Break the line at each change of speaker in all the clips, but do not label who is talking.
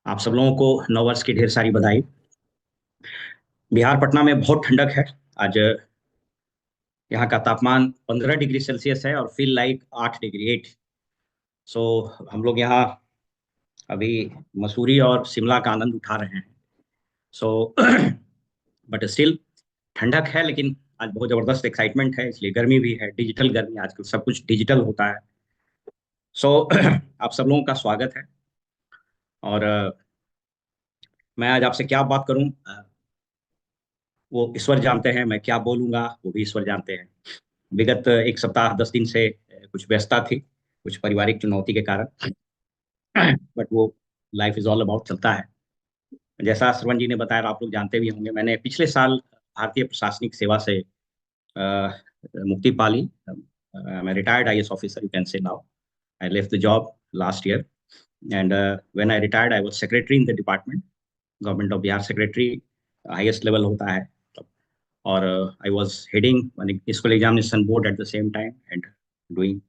आप सब लोगों को नव वर्ष की ढेर सारी बधाई। बिहार पटना में बहुत ठंडक है आज। यहाँ का तापमान 15 डिग्री सेल्सियस है और फील लाइक 8 डिग्री 8। सो हम लोग यहाँ अभी मसूरी और शिमला का आनंद उठा रहे हैं। सो बट स्टिल ठंडक है, लेकिन आज बहुत जबरदस्त एक्साइटमेंट है, इसलिए गर्मी भी है, डिजिटल गर्मी। आजकल सब कुछ डिजिटल होता है। सो आप सब लोगों का स्वागत है। और मैं आज आपसे क्या बात करूं, वो ईश्वर जानते हैं। मैं क्या बोलूंगा वो भी ईश्वर जानते हैं। विगत एक सप्ताह 10 दिन से कुछ व्यस्तता थी, कुछ पारिवारिक चुनौती के कारण। बट वो लाइफ इज ऑल अबाउट चलता है। जैसा श्रवण जी ने बताया, और आप लोग जानते भी होंगे, मैंने पिछले साल भारतीय प्रशासनिक सेवा से अ, मुक्ति पा ली। मैं retired IAS officer, you can say now. I left the job last year, and when I retired I was secretary in the department, government of Bihar secretary, highest level होता है। और I was heading school examination board at the same time and doing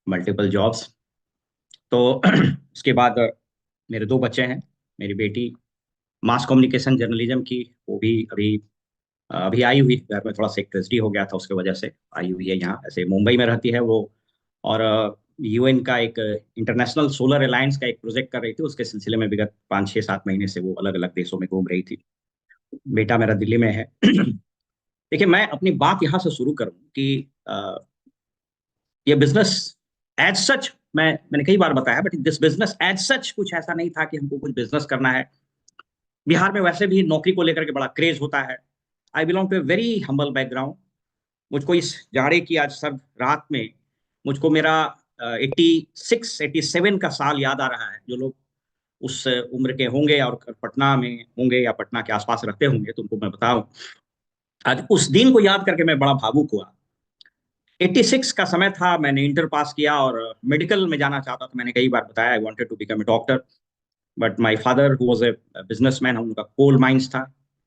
multiple jobs. तो उसके बाद मेरे दो बच्चे हैं। मेरी बेटी मास कम्युनिकेशन जर्नलिज्म की, वो भी अभी अभी आई हुई। घर में थोड़ा सा एक ट्रेजेडी हो गया था, उसके वजह से आई हुई है यहाँ। ऐसे मुंबई में रहती है वो। और यूएन का एक इंटरनेशनल सोलर अलायंस का एक प्रोजेक्ट कर रही थी, उसके सिलसिले में विगत 5 6 7 महीने से वो अलग अलग देशों में घूम रही थी। बेटा मेरा दिल्ली में है। देखिए, मैं अपनी बात यहाँ से शुरू करूँ कि ये बिजनेस एज सच, मैंने कई बार बताया, but this business as such कुछ ऐसा नहीं था कि हमको कुछ बिजनेस करना है। बिहार में वैसे भी नौकरी को लेकर के बड़ा क्रेज होता है। I belong to a very humble background. मुझको इस जाड़े की आज सर्द रात में मुझको मेरा 86 87 का साल याद आ रहा है। जो लोग उस उम्र के होंगे और पटना में होंगे या पटना के आसपास रहते होंगे, तो उनको मैं बताऊं, आज उस दिन को याद करके मैं बड़ा भावुक हुआ। 86 का समय था, मैंने इंटर पास किया और मेडिकल में जाना चाहता था। मैंने कई बार बताया I wanted to become a doctor, but my father who was a businessman, हम उनका कोल माइंस था।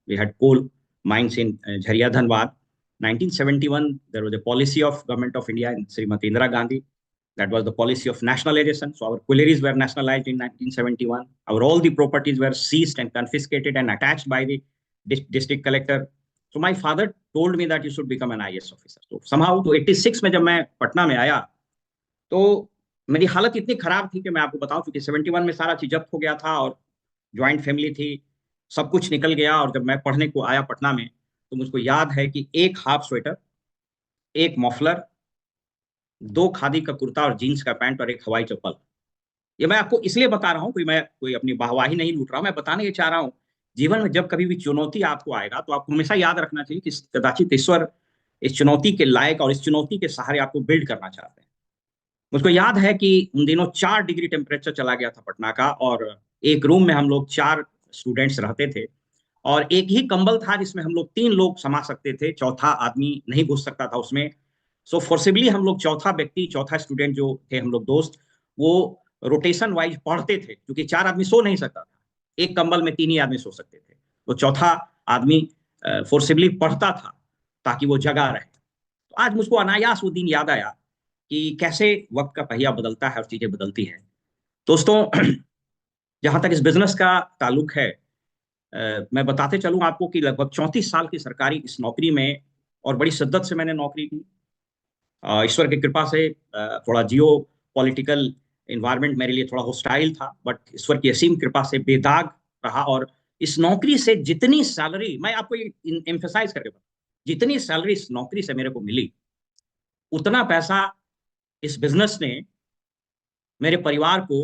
We had coal mines in Jharia Dhanbad. 1971 there was a policy of government of India in Srimati Indira Gandhi. That was the policy of nationalization. So our collieries were nationalized in 1971. Our all the properties were seized and confiscated and attached by the district collector. So my father told me that you should become an IAS officer. So somehow to 86 में जब मैं पटना में आया, तो मेरी हालत इतनी खराब थी कि मैं आपको बताऊं, क्योंकि 71 में सारा चीज जब्त हो गया था और ज्वाइंट फैमिली थी, सब कुछ निकल गया। और जब मैं पढ़ने को आया पटना में, तो मुझको याद है कि एक हाफ स्वेटर, एक मफलर, दो खादी का कुर्ता और जीन्स का पैंट और एक हवाई चप्पल। ये मैं आपको इसलिए बता रहा हूँ, कोई मैं कोई अपनी वाहवाही नहीं लूट रहा हूँ, मैं बताने ये चाह रहा हूँ। जीवन में जब कभी भी चुनौती आपको आएगा, तो आपको हमेशा याद रखना चाहिए कि कदाचित ईश्वर इस चुनौती के लायक और इस चुनौती के सहारे आपको बिल्ड करना चाहते हैं। मुझको याद है कि उन दिनों 4 डिग्री टेम्परेचर चला गया था पटना का, और एक रूम में हम लोग 4 स्टूडेंट्स रहते थे, और एक ही कंबल था जिसमें हम लोग 3 लोग समा सकते थे, चौथा आदमी नहीं घुस सकता था उसमें। सो फोर्सिबली हम लोग चौथा व्यक्ति, चौथा स्टूडेंट जो थे हम लोग दोस्त, वो रोटेशन वाइज पढ़ते थे, क्योंकि 4 आदमी सो नहीं सकता था। एक कंबल में 3 ही आदमी सो सकते थे, तो चौथा आदमी फोर्सिबली पढ़ता था ताकि वो जगा रहे। तो आज मुझको अनायास वो दिन याद आया कि कैसे वक्त का पहिया बदलता है और चीजें बदलती हैं। दोस्तों, जहां तक इस बिजनेस का ताल्लुक है, मैं बताते चलूं आपको कि लगभग 34 साल की सरकारी इस नौकरी में, और बड़ी शिद्दत से मैंने नौकरी की। ईश्वर की कृपा से थोड़ा जियो पॉलिटिकल इन्वायरमेंट मेरे लिए थोड़ा हॉस्टाइल था, बट ईश्वर की असीम कृपा से बेदाग रहा। और इस नौकरी से जितनी सैलरी, मैं आपको ये एम्फेसाइज करके बताऊं, जितनी सैलरी इस नौकरी से मेरे को मिली, उतना पैसा इस बिजनेस ने मेरे परिवार को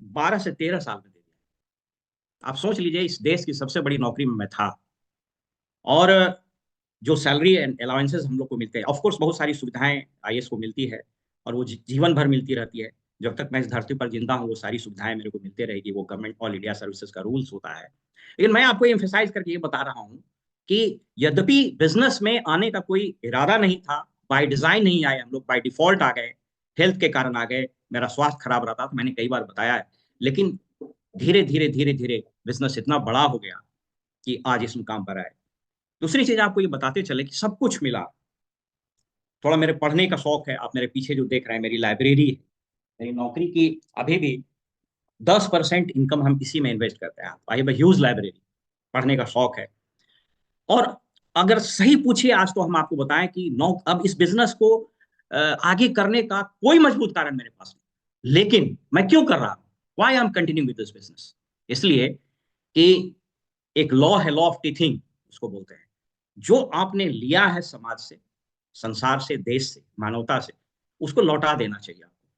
12 से 13 साल में दे दिया। आप सोच लीजिए, इस देश की सबसे बड़ी नौकरी में मैं था, और जो सैलरी एंड अलाउंसेस हम लोग को मिलते हैं, ऑफ कोर्स बहुत सारी सुविधाएं आईएएस को मिलती है, और वो जीवन भर मिलती रहती है। जब तक मैं इस धरती पर जिंदा हूँ, वो सारी सुविधाएं मेरे को मिलते रहेगी। वो गवर्नमेंट ऑल इंडिया सर्विसेज का रूल्स होता है। लेकिन मैं आपको एम्फेसाइज करके ये बता रहा हूँ कि यद्यपि बिजनेस में आने का कोई इरादा नहीं था, बाय डिजाइन नहीं आए हम लोग, बाय डिफॉल्ट आ गए, हेल्थ के कारण आ गए, मेरा स्वास्थ्य खराब रहा था, तो मैंने कई बार बताया है। लेकिन धीरे धीरे धीरे धीरे बिजनेस इतना बड़ा हो गया कि आज इस मुकाम पर आए। दूसरी चीज आपको ये बताते चले कि सब कुछ मिला। थोड़ा मेरे पढ़ने का शौक है, आप मेरे पीछे जो देख रहे हैं मेरी लाइब्रेरी है। मेरी नौकरी की अभी भी 10% इनकम हम इसी में इन्वेस्ट करते हैं। I have a huge library, पढ़ने का शौक है। और अगर सही पूछिए आज, तो हम आपको बताएं कि नौ अब इस बिजनेस को आगे करने का कोई मजबूत कारण मेरे पास नहीं, लेकिन मैं क्यों कर रहा हूं, why I am continue with this business, इसलिए कि एक लॉ है, लॉ ऑफ टीथिंग उसको बोलते हैं। जो आपने लिया है समाज से, संसार से, देश से, मानवता से, उसको लौटा देना चाहिए आपको।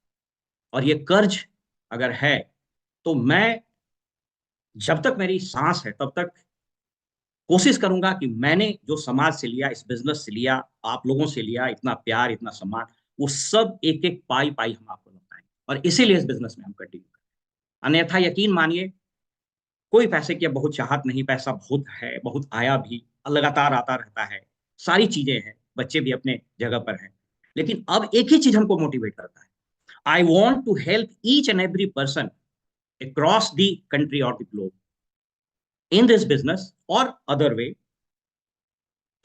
और ये कर्ज अगर है, तो मैं जब तक मेरी सांस है तब तक कोशिश करूंगा कि मैंने जो समाज से लिया, इस बिजनेस से लिया, आप लोगों से लिया, इतना प्यार, इतना सम्मान, वो सब एक एक पाई पाई हम आपको लौटाएंगे। और इसीलिए इस बिजनेस में हम कंटिन्यू करें। अन्यथा यकीन मानिए, कोई पैसे की अब बहुत चाहत नहीं, पैसा बहुत है, बहुत आया भी, लगातार आता रहता है, सारी चीजें हैं, बच्चे भी अपने जगह पर हैं, लेकिन अब एक ही चीज हमको मोटिवेट करता है। I want to help each and every person across the country or the globe in this business or other way,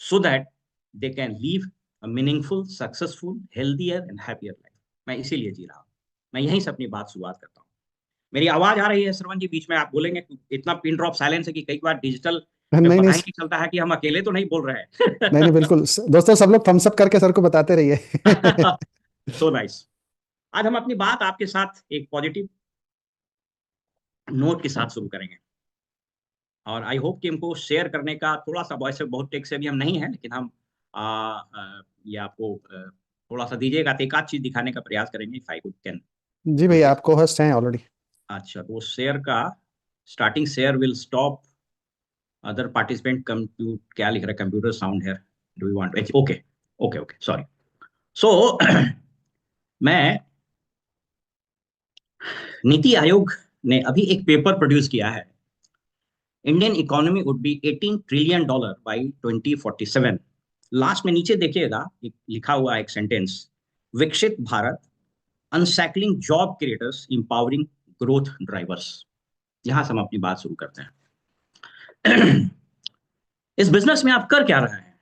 so that they can live a meaningful, successful, healthier and happier life. मैं इसीलिए जी रहा हूँ। मैं यहीं से अपनी बात शुरुआत करता हूँ। मेरी आवाज आ रही है श्रवण जी? बीच में आप बोलेंगे, इतना पिन ड्रॉप साइलेंस है कि कई बार डिजिटल में
नहीं
पता
नहीं।
ही नहीं चलता है कि हम अकेले तो नहीं बोल रहे
नहीं नहीं,
हैं।
बिल्कुल दोस्तों, सब लोग थम्स अप करके सर को बताते रहिए।
So nice. आज हम अपनी बात आपके साथ एक पॉजिटिव नोट के साथ शुरू करेंगे, और आई होप कि हमको शेयर करने का थोड़ा सा, वॉइस बहुत टेक से भी हम नहीं है, लेकिन हम ये आपको थोड़ा सा दीजिएगा तो एक आध चीज दिखाने का प्रयास करेंगे, इफ आई कुड कैन
जी
डू
भैया,
दिस।
आपको होस्ट हैं ऑलरेडी।
अच्छा, तो वो शेयर का starting share will stop, other participant come to, क्या लिख रहा है, कंप्यूटर साउंड है, do you want, okay okay okay, sorry. So मैं, नीति आयोग ने अभी एक पेपर प्रोड्यूस किया है, Indian economy would be $18 trillion by 2047। Last में नीचे देखिएगा, एक लिखा हुआ एक sentence, Viksit Bharat, unshackling job creators, empowering growth drivers. यहां से हम अपनी बात शुरू करते हैं। इस बिजनेस में आप कर क्या रहे हैं?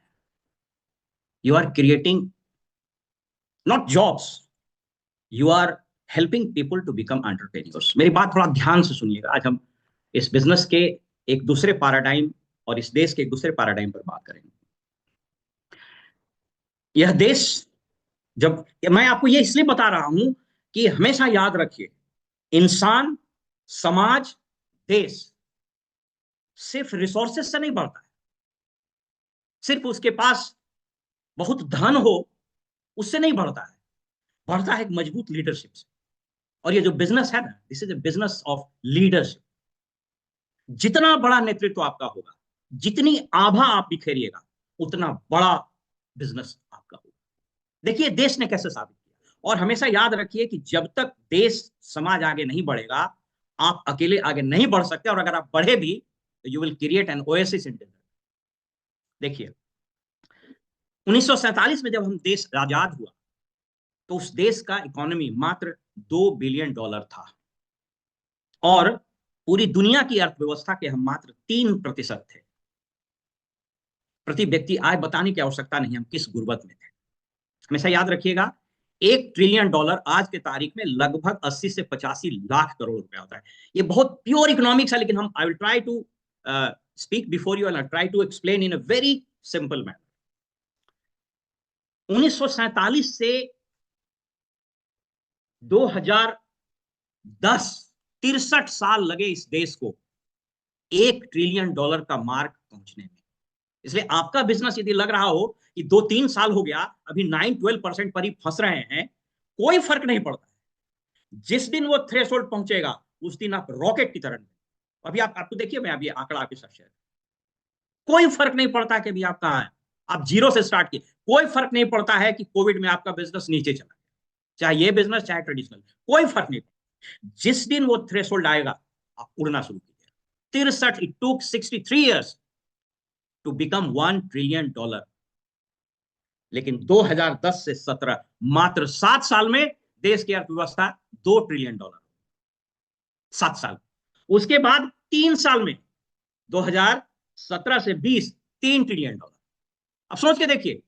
You are creating not jobs, you are helping people to become entrepreneurs. मेरी बात थोड़ा ध्यान से सुनिएगा। आज हम इस बिजनेस के एक दूसरे पैराडाइम और इस देश के एक दूसरे पैराडाइम पर बात करेंगे। यह देश, जब मैं आपको ये इसलिए बता रहा हूं कि हमेशा याद रखिए, इंसान, समाज, देश सिर्फ रिसोर्सेस से नहीं बढ़ता है, सिर्फ उसके पास बहुत धन हो उससे नहीं बढ़ता है, बढ़ता है एक मजबूत लीडरशिप से। और ये जो बिजनेस है ना, this is a business of leadership. जितना बड़ा नेतृत्व आपका होगा, जितनी आभा आप बिखेरिएगा, उतना बड़ा बिजनेस आपका होगा। देखिए देश ने कैसे साबित किया। और हमेशा याद रखिए कि जब तक देश, समाज आगे नहीं बढ़ेगा, आप अकेले आगे नहीं बढ़ सकते, और अगर आप बढ़े भी तो you will create an oasis in desert. देखिए 1947 में जब हम देश आजाद हुआ, तो उस देश का इकोनॉमी मात्र $2 बिलियन था, और पूरी दुनिया की अर्थव्यवस्था के हम मात्र 3% थे। प्रति व्यक्ति आय बताने की आवश्यकता नहीं, हम किस गुर्बत में थे। हमेशा याद रखिएगा, $1 ट्रिलियन आज के तारीख में लगभग 80 से 85 लाख करोड़ रुपया होता है। ये बहुत प्योर इकोनॉमिक्स है, लेकिन हम, I will try to speak before you and try to explain in a very simple manner. 1947 से 2010, 63 साल लगे इस देश को $1 ट्रिलियन का मार्क पहुंचने में। इसलिए आपका बिजनेस यदि लग रहा हो कि 2-3 साल हो गया, अभी 9-12% पर ही फंस रहे हैं, कोई फर्क नहीं पड़ता है। जिस दिन वो थ्रेशोल्ड पहुंचेगा, उस दिन आप रॉकेट की तरह। अभी आप आपको देखिए, मैं अभी आंकड़ा आपके साथ शेयर, कोई फर्क नहीं पड़ता कि अभी आप कहाँ हैं, आप जीरो से स्टार्ट किए, कोई फर्क नहीं पड़ता है कि कोविड में आपका बिजनेस नीचे चला, चाहे ये बिजनेस चाहे ट्रेडिशनल, कोई फर्क नहीं पड़ता। जिस दिन वो थ्रेशोल्ड आएगा, आप उड़ना शुरू कीजिए। 63, it took 63 years to become $1 trillion, लेकिन 2010 से 17, मात्र 7 साल में देश की अर्थव्यवस्था $2 ट्रिलियन, 7 साल। उसके बाद 3 साल में 2017 से 20, $3 ट्रिलियन। अब सोच के देखिए,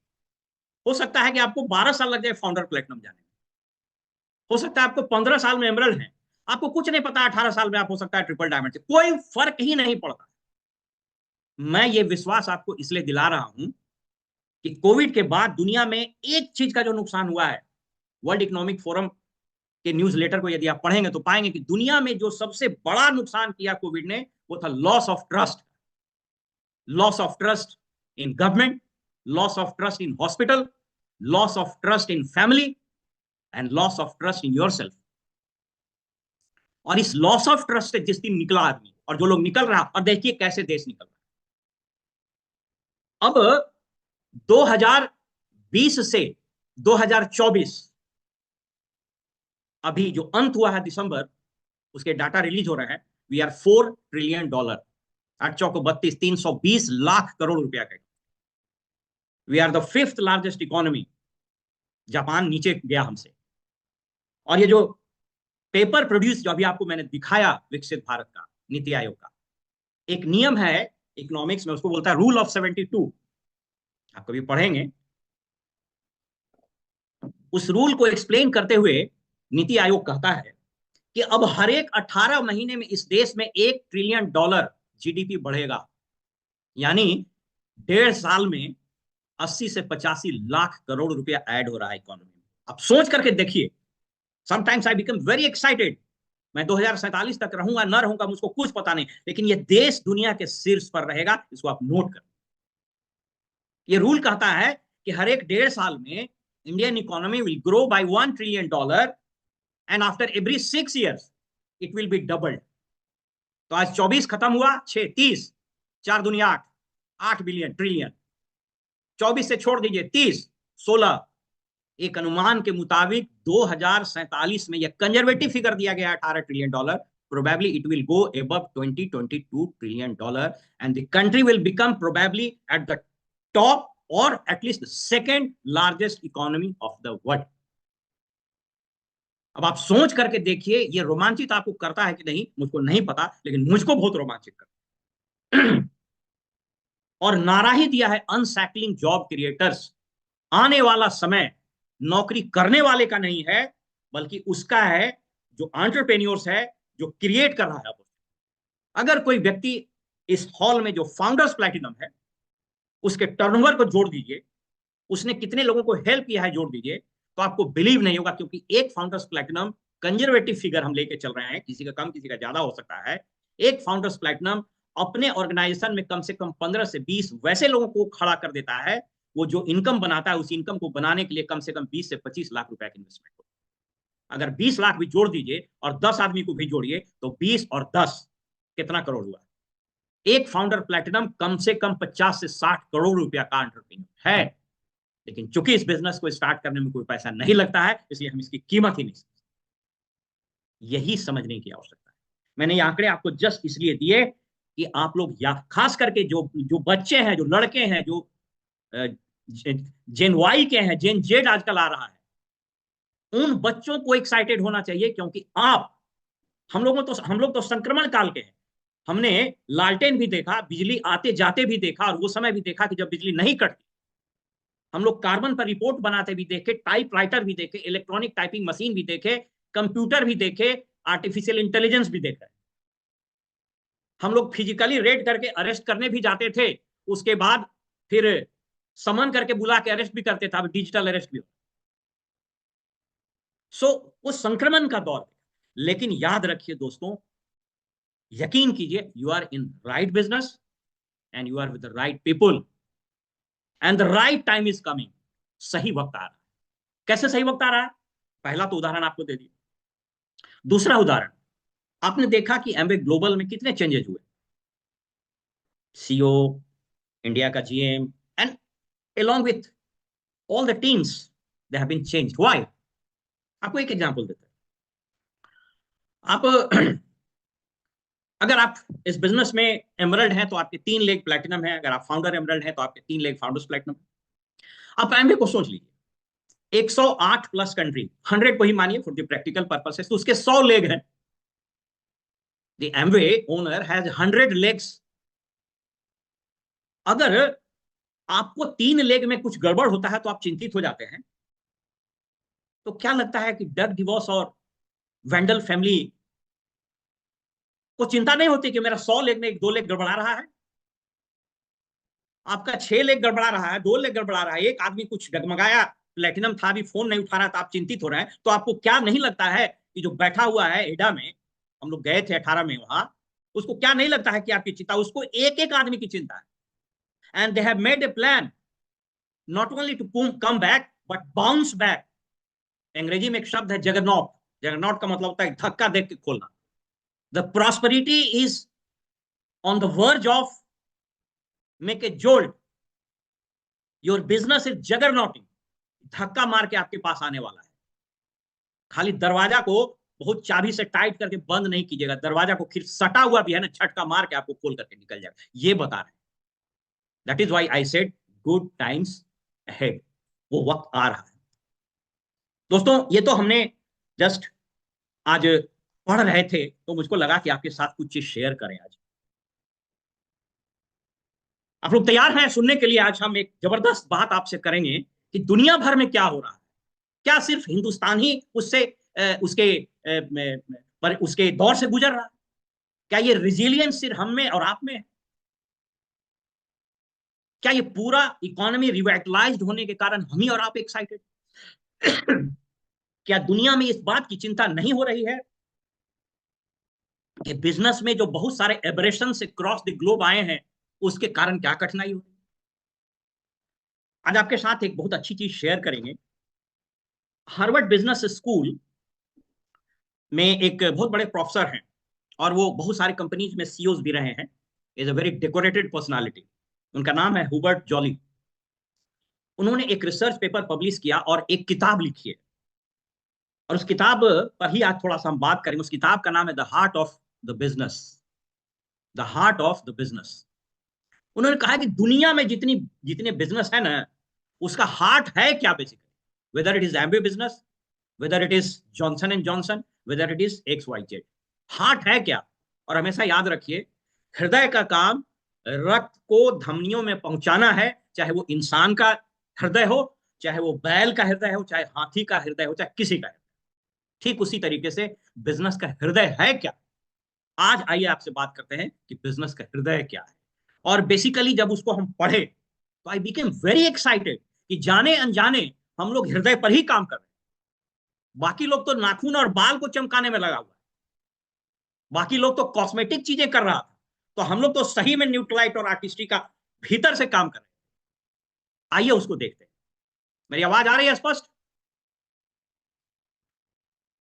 हो सकता है कि आपको 12 साल लग जाए फाउंडर प्लेटिनम जाने में, हो सकता है आपको 15 साल में एमरल्ड है, आपको कुछ नहीं पता, 18 साल में आप हो सकता है ट्रिपल डायमंड से, कोई फर्क ही नहीं पड़ता। मैं ये विश्वास आपको इसलिए दिला रहा हूं कि कोविड के बाद दुनिया में एक चीज का जो नुकसान हुआ है, वर्ल्ड इकोनॉमिक फोरम के न्यूज लेटर को यदि आप पढ़ेंगे तो पाएंगे कि दुनिया में जो सबसे बड़ा नुकसान किया कोविड ने, वो था loss of trust. Loss of trust in government, loss of trust in hospital, loss of trust in family, and loss of trust in your self. और इस लॉस ऑफ ट्रस्ट से जिस दिन निकला आदमी, और जो लोग निकल रहा, और देखिए कैसे देश निकल रहा है। अब 2020 से 2024, अभी जो अंत हुआ है दिसंबर, उसके डाटा रिलीज हो रहे हैं। वी आर $4 ट्रिलियन, 8 चौको 32, 320 लाख करोड़ रुपया का। We are the 5th largest economy. Japan नीचे गया हमसे। और ये जो पेपर प्रोड्यूस जो अभी आपको मैंने दिखाया विकसित भारत का, नीति आयोग का, एक नियम है इकोनॉमिक्स में, उसको बोलता है रूल ऑफ 72। आप कभी पढ़ेंगे। उस रूल को एक्सप्लेन करते हुए नीति आयोग कहता है कि अब हर एक 18 महीने में इस देश में $1 ट्रिलियन जीडीपी बढ़ेगा। यानी 1.5 साल में 80 से 85 लाख करोड़ रुपया ऐड हो रहा है इकोनॉमी में। आप सोच करके देखिए। Sometimes I become very excited. मैं 2047 तक रहूंगा न रहूंगा मुझको कुछ पता नहीं, लेकिन ये देश दुनिया के शीर्ष पर रहेगा। इसको आप नोट करें। ये रूल कहता है कि हर एक 1.5 साल में Indian economy will grow by $1 trillion, and after every 6 years it will be doubled. तो आज 24 खत्म हुआ, 6 30, 4 दुनिया 8, 8 बिलियन ट्रिलियन। 24 से छोड़ दीजिए, 30 16। एक अनुमान के मुताबिक 2047 में यह कंजर्वेटिव फिगर दिया गया है $18 trillion. Probably it will go above 2022 trillion dollar, and the country will become probably at the top or at least the second largest economy of the world. अब आप सोच करके देखिए, ये रोमांचित आपको करता है कि नहीं मुझको नहीं पता, लेकिन मुझको बहुत रोमांचित करता है। और नारा ही दिया है अनसैकलिंग जॉब क्रिएटर्स। आने वाला समय नौकरी करने वाले का नहीं है, बल्कि उसका है जो एंटरप्रेन्योर्स है, जो क्रिएट कर रहा है। अगर कोई व्यक्ति इस हॉल में जो फाउंडर्स प्लैटिनम है, उसके टर्नओवर को जोड़ दीजिए, उसने कितने लोगों को हेल्प किया है जोड़ दीजिए, तो आपको बिलीव नहीं होगा। क्योंकि एक फाउंडर्स प्लैटिनम, कंजर्वेटिव फिगर हम लेके चल रहे हैं, किसी का कम किसी का ज्यादा हो सकता है, एक फाउंडर्स प्लैटिनम अपने ऑर्गेनाइजेशन में कम से कम 15 से 20 वैसे लोगों को खड़ा कर देता है, वो जो इनकम बनाता है, उस इनकम को बनाने के लिए कम से कम 20 से 25 लाख रुपए की इन्वेस्टमेंट हो। अगर 20 लाख भी जोड़ दीजिए और 10 आदमी को भी जोड़िए, तो 20 और 10 कितना करोड़ हुआ। एक फाउंडर प्लैटिनम कम से कम 50 से 60 करोड़ रुपया का एंटरप्रेन्योर है। लेकिन चूंकि इस बिजनेस को स्टार्ट करने में कोई पैसा नहीं लगता है, इसलिए हम इसकी कीमत ही नहीं समझते। यही समझने की आवश्यकता है। मैंने ये आंकड़े आपको जस्ट इसलिए दिए कि आप लोग, या खास करके जो जो बच्चे हैं, जो लड़के हैं, जो जेन वाई के हैं, जेन जेड आजकल आ रहा है, उन बच्चों को एक्साइटेड होना चाहिए। क्योंकि हम लोग तो संक्रमण काल के हैं। हमने लालटेन भी देखा, बिजली आते जाते भी देखा, और वो समय भी देखा कि जब बिजली नहीं कटती। हम लोग कार्बन पर रिपोर्ट बनाते भी देखे, टाइपराइटर भी देखे, इलेक्ट्रॉनिक टाइपिंग मशीन भी देखे, कंप्यूटर भी देखे, आर्टिफिशियल इंटेलिजेंस भी देखे। हम लोग फिजिकली रेड करके अरेस्ट करने भी जाते थे, उसके बाद फिर समन करके बुला के अरेस्ट भी करते थे। अब डिजिटल अरेस्ट भी हो। वो संक्रमण का दौर है। लेकिन याद रखिए दोस्तों, यकीन कीजिए, you are in right business and you are with the right people, and the right time is coming. सही वक्त आ रहा है। कैसे सही वक्त आ रहा है? पहला तो उदाहरण आपको दे दिया। दूसरा उदाहरण, आपने देखा कि एमवे ग्लोबल में कितने चेंजेस हुए। सीईओ, इंडिया का GM, and along with all the teams, they have been changed. Why? आपको एक एग्जांपल देते हैं। आप अगर आप इस बिजनेस में एमरल्ड हैं तो आपके 3 लेग प्लैटिनम है। अगर आप फाउंडर एमरल्ड हैं तो आपके 3 लेग फाउंडर्स प्लैटिनम। आप एमवे को सोच लीजिए, 108 प्लस कंट्री, 100 को ही मानिए फॉर द प्रैक्टिकल पर्पसेस, तो उसके 100 लेग हैं। The Amway owner has 100 legs. अगर आपको 3 लेग में कुछ गड़बड़ होता है तो आप चिंतित हो जाते हैं। तो क्या लगता है कि डग डिवॉस और वेंडल फैमिली को चिंता नहीं होती कि मेरा 100 लेग में 2 लेग गड़बड़ा रहा है, आपका 6 लेग गड़बड़ा रहा है, 2 लेग गड़बड़ा रहा है, एक आदमी कुछ डगमगाया, प्लेटिनम था, अभी फोन नहीं उठा रहा, तो आप चिंतित हो रहे हैं। तो आपको क्या नहीं लगता है कि जो बैठा हुआ है एडा में, हम लोग गए थे 18 में वहां, उसको क्या नहीं लगता है कि आपकी चिंता, उसको एक एक आदमी की चिंता है। And they have made a plan not only to come back but bounce back. अंग्रेजी में एक शब्द है जगरनॉट, जगरनॉट का मतलब होता है धक्का देख के खोलना। The prosperity is on the verge of make a jolt, your business is juggernauting, धक्का मार के आपके पास आने वाला है। खाली दरवाजा को बहुत चाबी से टाइट करके बंद नहीं कीजिएगा, दरवाजा को फिर सटा हुआ भी है ना, झटका मार के आपको खोल करके निकल जाएगा, ये बता रहे हैं। That is why I said good times ahead, वो वक्त आ रहा है। दोस्तों ये तो हमने जस्ट आज पढ़ रहे थे, तो मुझको लगा कि आपके साथ कुछ चीज शेयर करें आज। आप लोग तैयार हैं सुनने के लिए? आज हम एक जबरदस्त बात आपसे करेंगे कि दुनिया भर में क्या हो रहा है। क्या सिर्फ हिंदुस्तान ही उससे उसके दौर से गुजर रहा है? क्या ये रिजिलियंस सिर्फ हम में और आप में है? क्या ये पूरा इकोनॉमी रिवाइटलाइज्ड होने के कारण हम ही और आप एक्साइटेड? क्या दुनिया में इस बात की चिंता नहीं हो रही है कि बिजनेस में जो बहुत सारे एबरेशन से क्रॉस द ग्लोब आए हैं, उसके कारण क्या कठिनाई हो रही है? आज आपके साथ एक बहुत अच्छी चीज शेयर करेंगे। हार्वर्ड बिजनेस स्कूल में एक बहुत बड़े प्रोफेसर हैं, और वो बहुत सारी कंपनीज में सीईओज भी रहे हैं। Is a very decorated personality. उनका नाम है हुबर्ट जॉली। उन्होंने एक रिसर्च पेपर पब्लिश किया और एक किताब लिखी है, और उस किताब पर ही आज थोड़ा सा हम बात करेंगे। उस किताब का नाम है the heart of the business, the heart of the business. उन्होंने कहा कि दुनिया में जितनी जितने बिजनेस है ना, उसका हार्ट है क्या basically? Whether it is Amway business, whether it is Johnson and Johnson, whether it is X Y Z, heart है क्या? और हमेशा याद रखिए, हृदय का काम रक्त को धमनियों में पहुंचाना है, चाहे वो इंसान का हृदय हो, चाहे वो बैल का हृदय हो, चाहे हाथी का हृदय हो, चाहे किसी का हृदय। ठीक उसी तरीके से बिजनेस का हृदय है क्या? आज आइए आपसे बात करते हैं कि बिजनेस का हृदय क्या है। और बेसिकली जब उसको हम पढ़े तो आई बिकेम वेरी एक्साइटेड कि जाने अनजाने हम लोग हृदय पर ही काम कर रहे हैं। बाकी लोग तो नाखून और बाल को चमकाने में लगा हुआ है, बाकी लोग तो कॉस्मेटिक चीजें कर रहा था, तो हम लोग तो सही में न्यूट्रलाइट और आर्टिस्टी का भीतर से काम कर रहे हैं। आइए उसको देखते हैं। मेरी आवाज आ रही है स्पष्ट?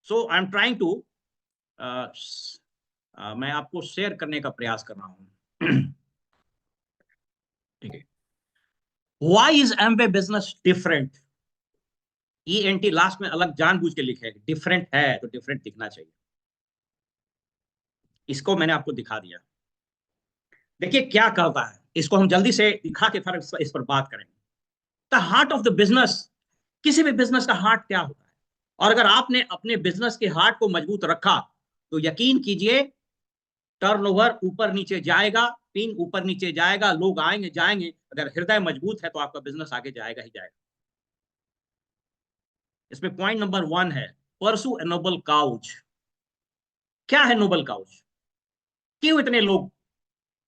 सो आई एम ट्राइंग टू, मैं आपको शेयर करने का प्रयास कर रहा हूं। ठीक है। Why is Amway business different? E N T last में अलग जानबूझ के लिखे, डिफरेंट है तो डिफरेंट दिखना चाहिए। इसको मैंने आपको दिखा दिया। देखिए क्या कहता है, इसको हम जल्दी से दिखा के फिर इस पर बात करेंगे। The heart of the business, किसी भी बिजनेस का हार्ट क्या होता है? और अगर आपने अपने बिजनेस के हार्ट को मजबूत रखा तो यकीन कीजिए टर्नओवर ऊपर नीचे जाएगा, पिन ऊपर नीचे जाएगा, लोग आएंगे जाएंगे। अगर हृदय मजबूत है तो आपका बिजनेस आगे जाएगा ही जाएगा। इसमें पॉइंट नंबर 1 है परसू ए नोबल काउज। क्या है नोबल काउज? क्यों इतने लोग,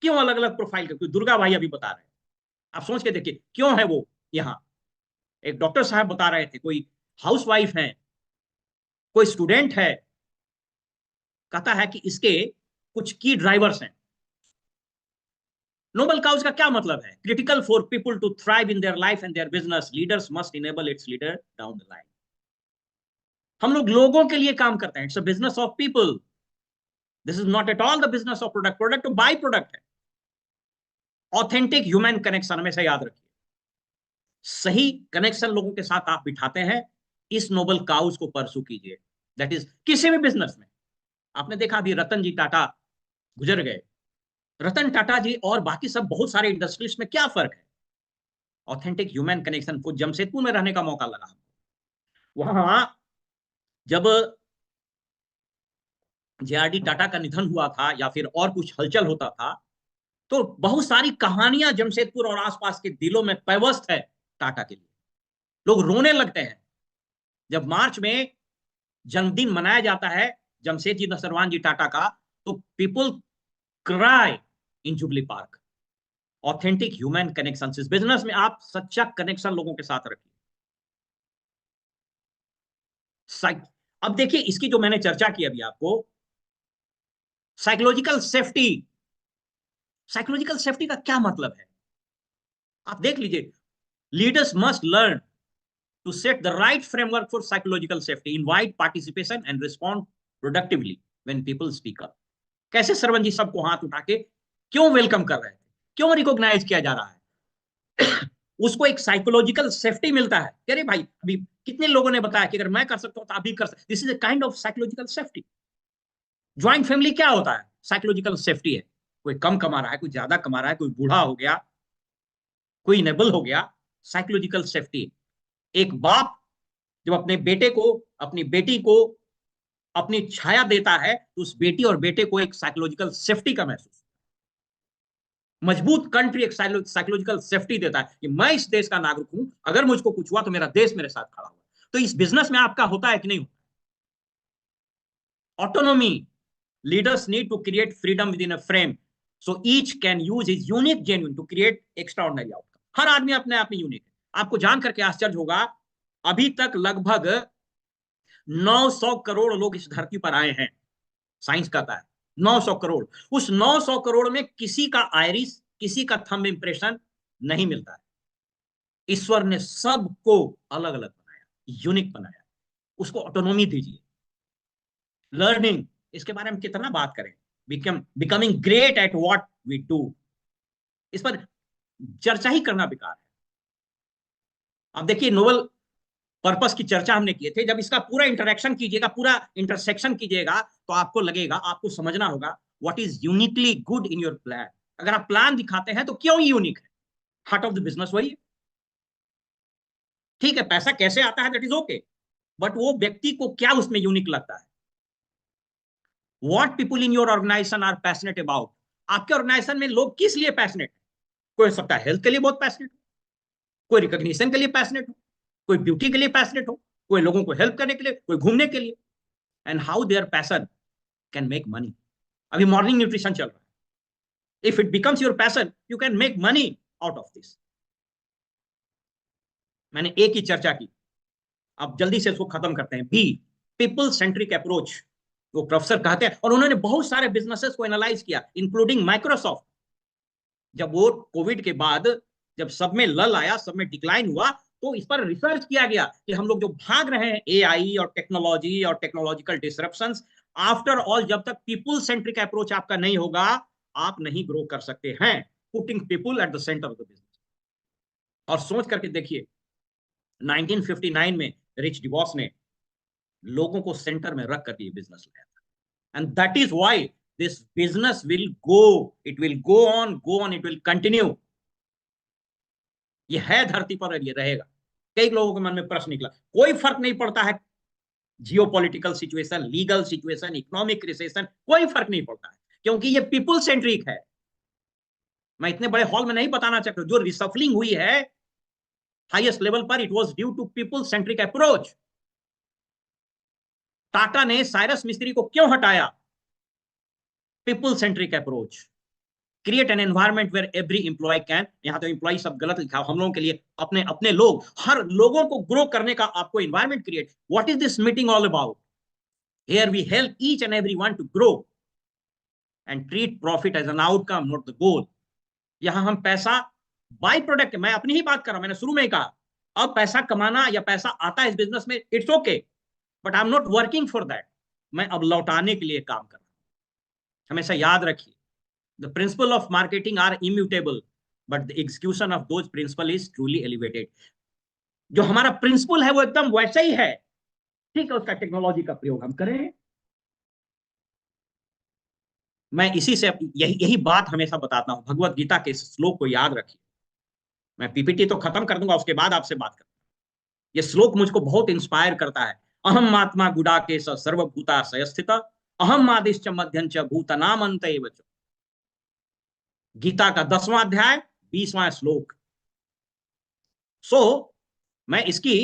क्यों अलग अलग प्रोफाइल के? कोई दुर्गा भाई अभी बता रहे हैं, आप सोच के देखिए क्यों है वो यहाँ। एक डॉक्टर साहब बता रहे थे, कोई हाउसवाइफ है, कोई स्टूडेंट है। कहता है कि इसके कुछ की ड्राइवर्स हैं। नोबल काउज का क्या मतलब है? Critical for people to thrive in their life and their business, leaders must enable its leader down the line. हम लोग लोगों के लिए काम करते हैं, it's a business of people. This is not at all the business of product, product तो by product है। ऑथेंटिक ह्यूमन कनेक्शन हमेशा याद रखिए, सही कनेक्शन लोगों के साथ आप बिठाते हैं, इस नोबल काउज को परसू कीजिए। दैट इज किसी भी बिजनेस में। आपने देखा अभी रतन जी टाटा गुजर गए। रतन टाटा जी और बाकी सब बहुत सारे इंडस्ट्रीज में क्या फर्क है? Authentic human connection. को जमशेदपुर में रहने का मौका लगा, वहां जब जेआरडी टाटा का निधन हुआ था या फिर और कुछ हलचल होता था, तो बहुत सारी कहानियां जमशेदपुर और आसपास के दिलों में पैवस्त है टाटा के लिए। लोग रोने लगते हैं जब मार्च में जन्मदिन मनाया जाता है जमशेद जी नसरवान जी टाटा का, तो people cry in jubilee park. Authentic human connection, इस बिजनेस में आप सच्चा कनेक्शन लोगों के साथ रखिए। अब देखिए इसकी जो मैंने चर्चा की अभी आपको, साइकोलॉजिकल सेफ्टी। साइकोलॉजिकल सेफ्टी का क्या मतलब है, आप देख लीजिए। Leaders must learn to set the right framework for psychological safety, invite participation and respond productively when people speak up. कैसे सरवन जी सबको हाथ उठा के क्यों वेलकम कर रहे थे, क्यों रिकॉग्नाइज किया जा रहा है? उसको एक साइकोलॉजिकल सेफ्टी मिलता है। अरे भाई, अभी कितने लोगों ने बताया कि अगर मैं कर सकता हूं तो आप भी कर सकते। This is a kind of psychological safety. Joint family क्या होता है? साइकोलॉजिकल सेफ्टी है। कोई कम कमा रहा है, कोई ज्यादा कमा रहा है, कोई बूढ़ा हो गया, कोई इनेबल हो गया, साइकोलॉजिकल सेफ्टी। एक बाप जब अपने बेटे को, अपनी बेटी को अपनी छाया देता है तो उस बेटी और बेटे को एक साइकोलॉजिकल सेफ्टी का महसूस। मजबूत कंट्री एक साइकोलॉजिकल सेफ्टी देता है कि मैं इस देश का नागरिक हूं, अगर मुझको कुछ हुआ तो मेरा देश मेरे साथ खड़ा हुआ। तो इस बिजनेस में आपका होता है कि नहीं होता? Autonomy. Leaders need to create freedom within a frame so each can use his unique genuine to create extraordinary outcome. हर आदमी अपने आप में यूनिक है। आपको जान करके आश्चर्य होगा, अभी तक लगभग 900 करोड़ लोग इस धरती पर आए हैं, साइंस कहता है 900 करोड़। उस 900 करोड़ में किसी का आयरिस, किसी का थंब इंप्रेशन नहीं मिलता है। ईश्वर ने सबको अलग अलग बनाया, यूनिक बनाया। उसको ऑटोनॉमी दीजिए। लर्निंग, इसके बारे में कितना बात करें, becoming great at what we do, इस पर चर्चा ही करना बेकार है। अब देखिए, नोबल पर्पस की चर्चा हमने किए थे। जब इसका पूरा इंटरेक्शन कीजिएगा, पूरा इंटरसेक्शन कीजिएगा, तो आपको लगेगा, आपको समझना होगा what is uniquely good in your plan. अगर आप प्लान दिखाते हैं तो क्यों यूनिक है? हार्ट ऑफ द बिजनेस वही है। ठीक है, पैसा कैसे आता है दैट इज ओके, बट वो व्यक्ति को क्या उसमें यूनिक लगता है? What people in your organization are passionate about. आपके ऑर्गेनाइजेशन में लोग किस लिए पैशनेट है? कोई हो सकता है हेल्थ के लिए बहुत पैशनेट हो, कोई रिकॉग्निशन के लिए पैशनेट हो, कोई ब्यूटी के लिए पैशनेट हो, कोई लोगों को हेल्प करने के लिए, कोई घूमने के लिए। And how their passion can make money. अभी मॉर्निंग न्यूट्रिशन चल रहा है। If it becomes your passion, you can make money out of this. मैंने ए की चर्चा की, अब जल्दी से इसको खत्म करते हैं। बी, पीपल सेंट्रिक अप्रोच, वो प्रोफेसर कहते हैं, और उन्होंने बहुत सारे बिजनेसेस को एनालाइज किया, इंक्लूडिंग माइक्रोसॉफ्ट। जब वो कोविड के बाद, जब सब में लल आया, सब में डिक्लाइन हुआ, तो इस पर रिसर्च किया गया कि हम लोग जो भाग रहे हैं एआई और टेक्नोलॉजी और टेक्नोलॉजिकल डिसरप्शंस, आफ्टर ऑल जब तक पीपल सेंट्रिक अप्रोच आपका नहीं होगा, आप नहीं ग्रो कर सकते हैं। Putting people at the centre of the business. और सोच करके देखिए, 1959 में रिच डिवॉस ने लोगों को सेंटर में रख करके ये बिजनेस लाया था। And that is why this business will go, it will go on, it will continue. ये है धरती पर और ये रहेगा। कई लोगों के मन में प्रश्न निकला, कोई फर्क नहीं पड़ता है, जियो political situation, legal situation, economic recession, कोई फर्क नहीं पड़ता है, क्योंकि ये पीपल सेंट्रिक है। मैं इतने बड़े हॉल में नहीं बताना चाहता, जो रिसफलिंग हुई है हाईएस्ट लेवल पर, it was due to people centric approach. Tata ने साइरस मिस्त्री को क्यों हटाया? People centric approach. Create an environment where every employee can, यहां तो एम्प्लॉय सब गलत लिखा, हम लोगों के लिए अपने अपने लोग, हर लोगों को ग्रो करने का आपको environment create. What is this meeting all about? Here we help each and every one to grow and treat profit as an outcome, not the goal. यहां हम पैसा बाई प्रोडक्ट, मैं अपनी ही बात कर रहा हूं, मैंने शुरू में ही कहा, अब पैसा कमाना या पैसा आता है इस बिजनेस में, it's okay, but I am not working for that. मैं अब लौटाने के लिए काम कर रहा हूं। हमेशा याद रखिए, the principle of marketing are immutable, but the execution of those principle is truly elevated। जो हमारा प्रिंसिपल है वो एकदम वैसा ही है, ठीक है, उसका टेक्नोलॉजी का प्रयोग हम करें। मैं इसी से यही यही बात हमेशा बताता हूं, भगवत गीता के श्लोक को याद रखिए। मैं पीपीटी तो खत्म कर दूंगा, उसके बाद आपसे बात करूंगा। ये श्लोक मुझको बहुत इंस्पायर करता है। अहम आत्मा गुडाकेश सर्वभूता सयस्थित, अहम आदिश्च मध्यम च भूतनाम अंत एव च। गीता का 10वां अध्याय 20वां श्लोक। सो मैं इसकी,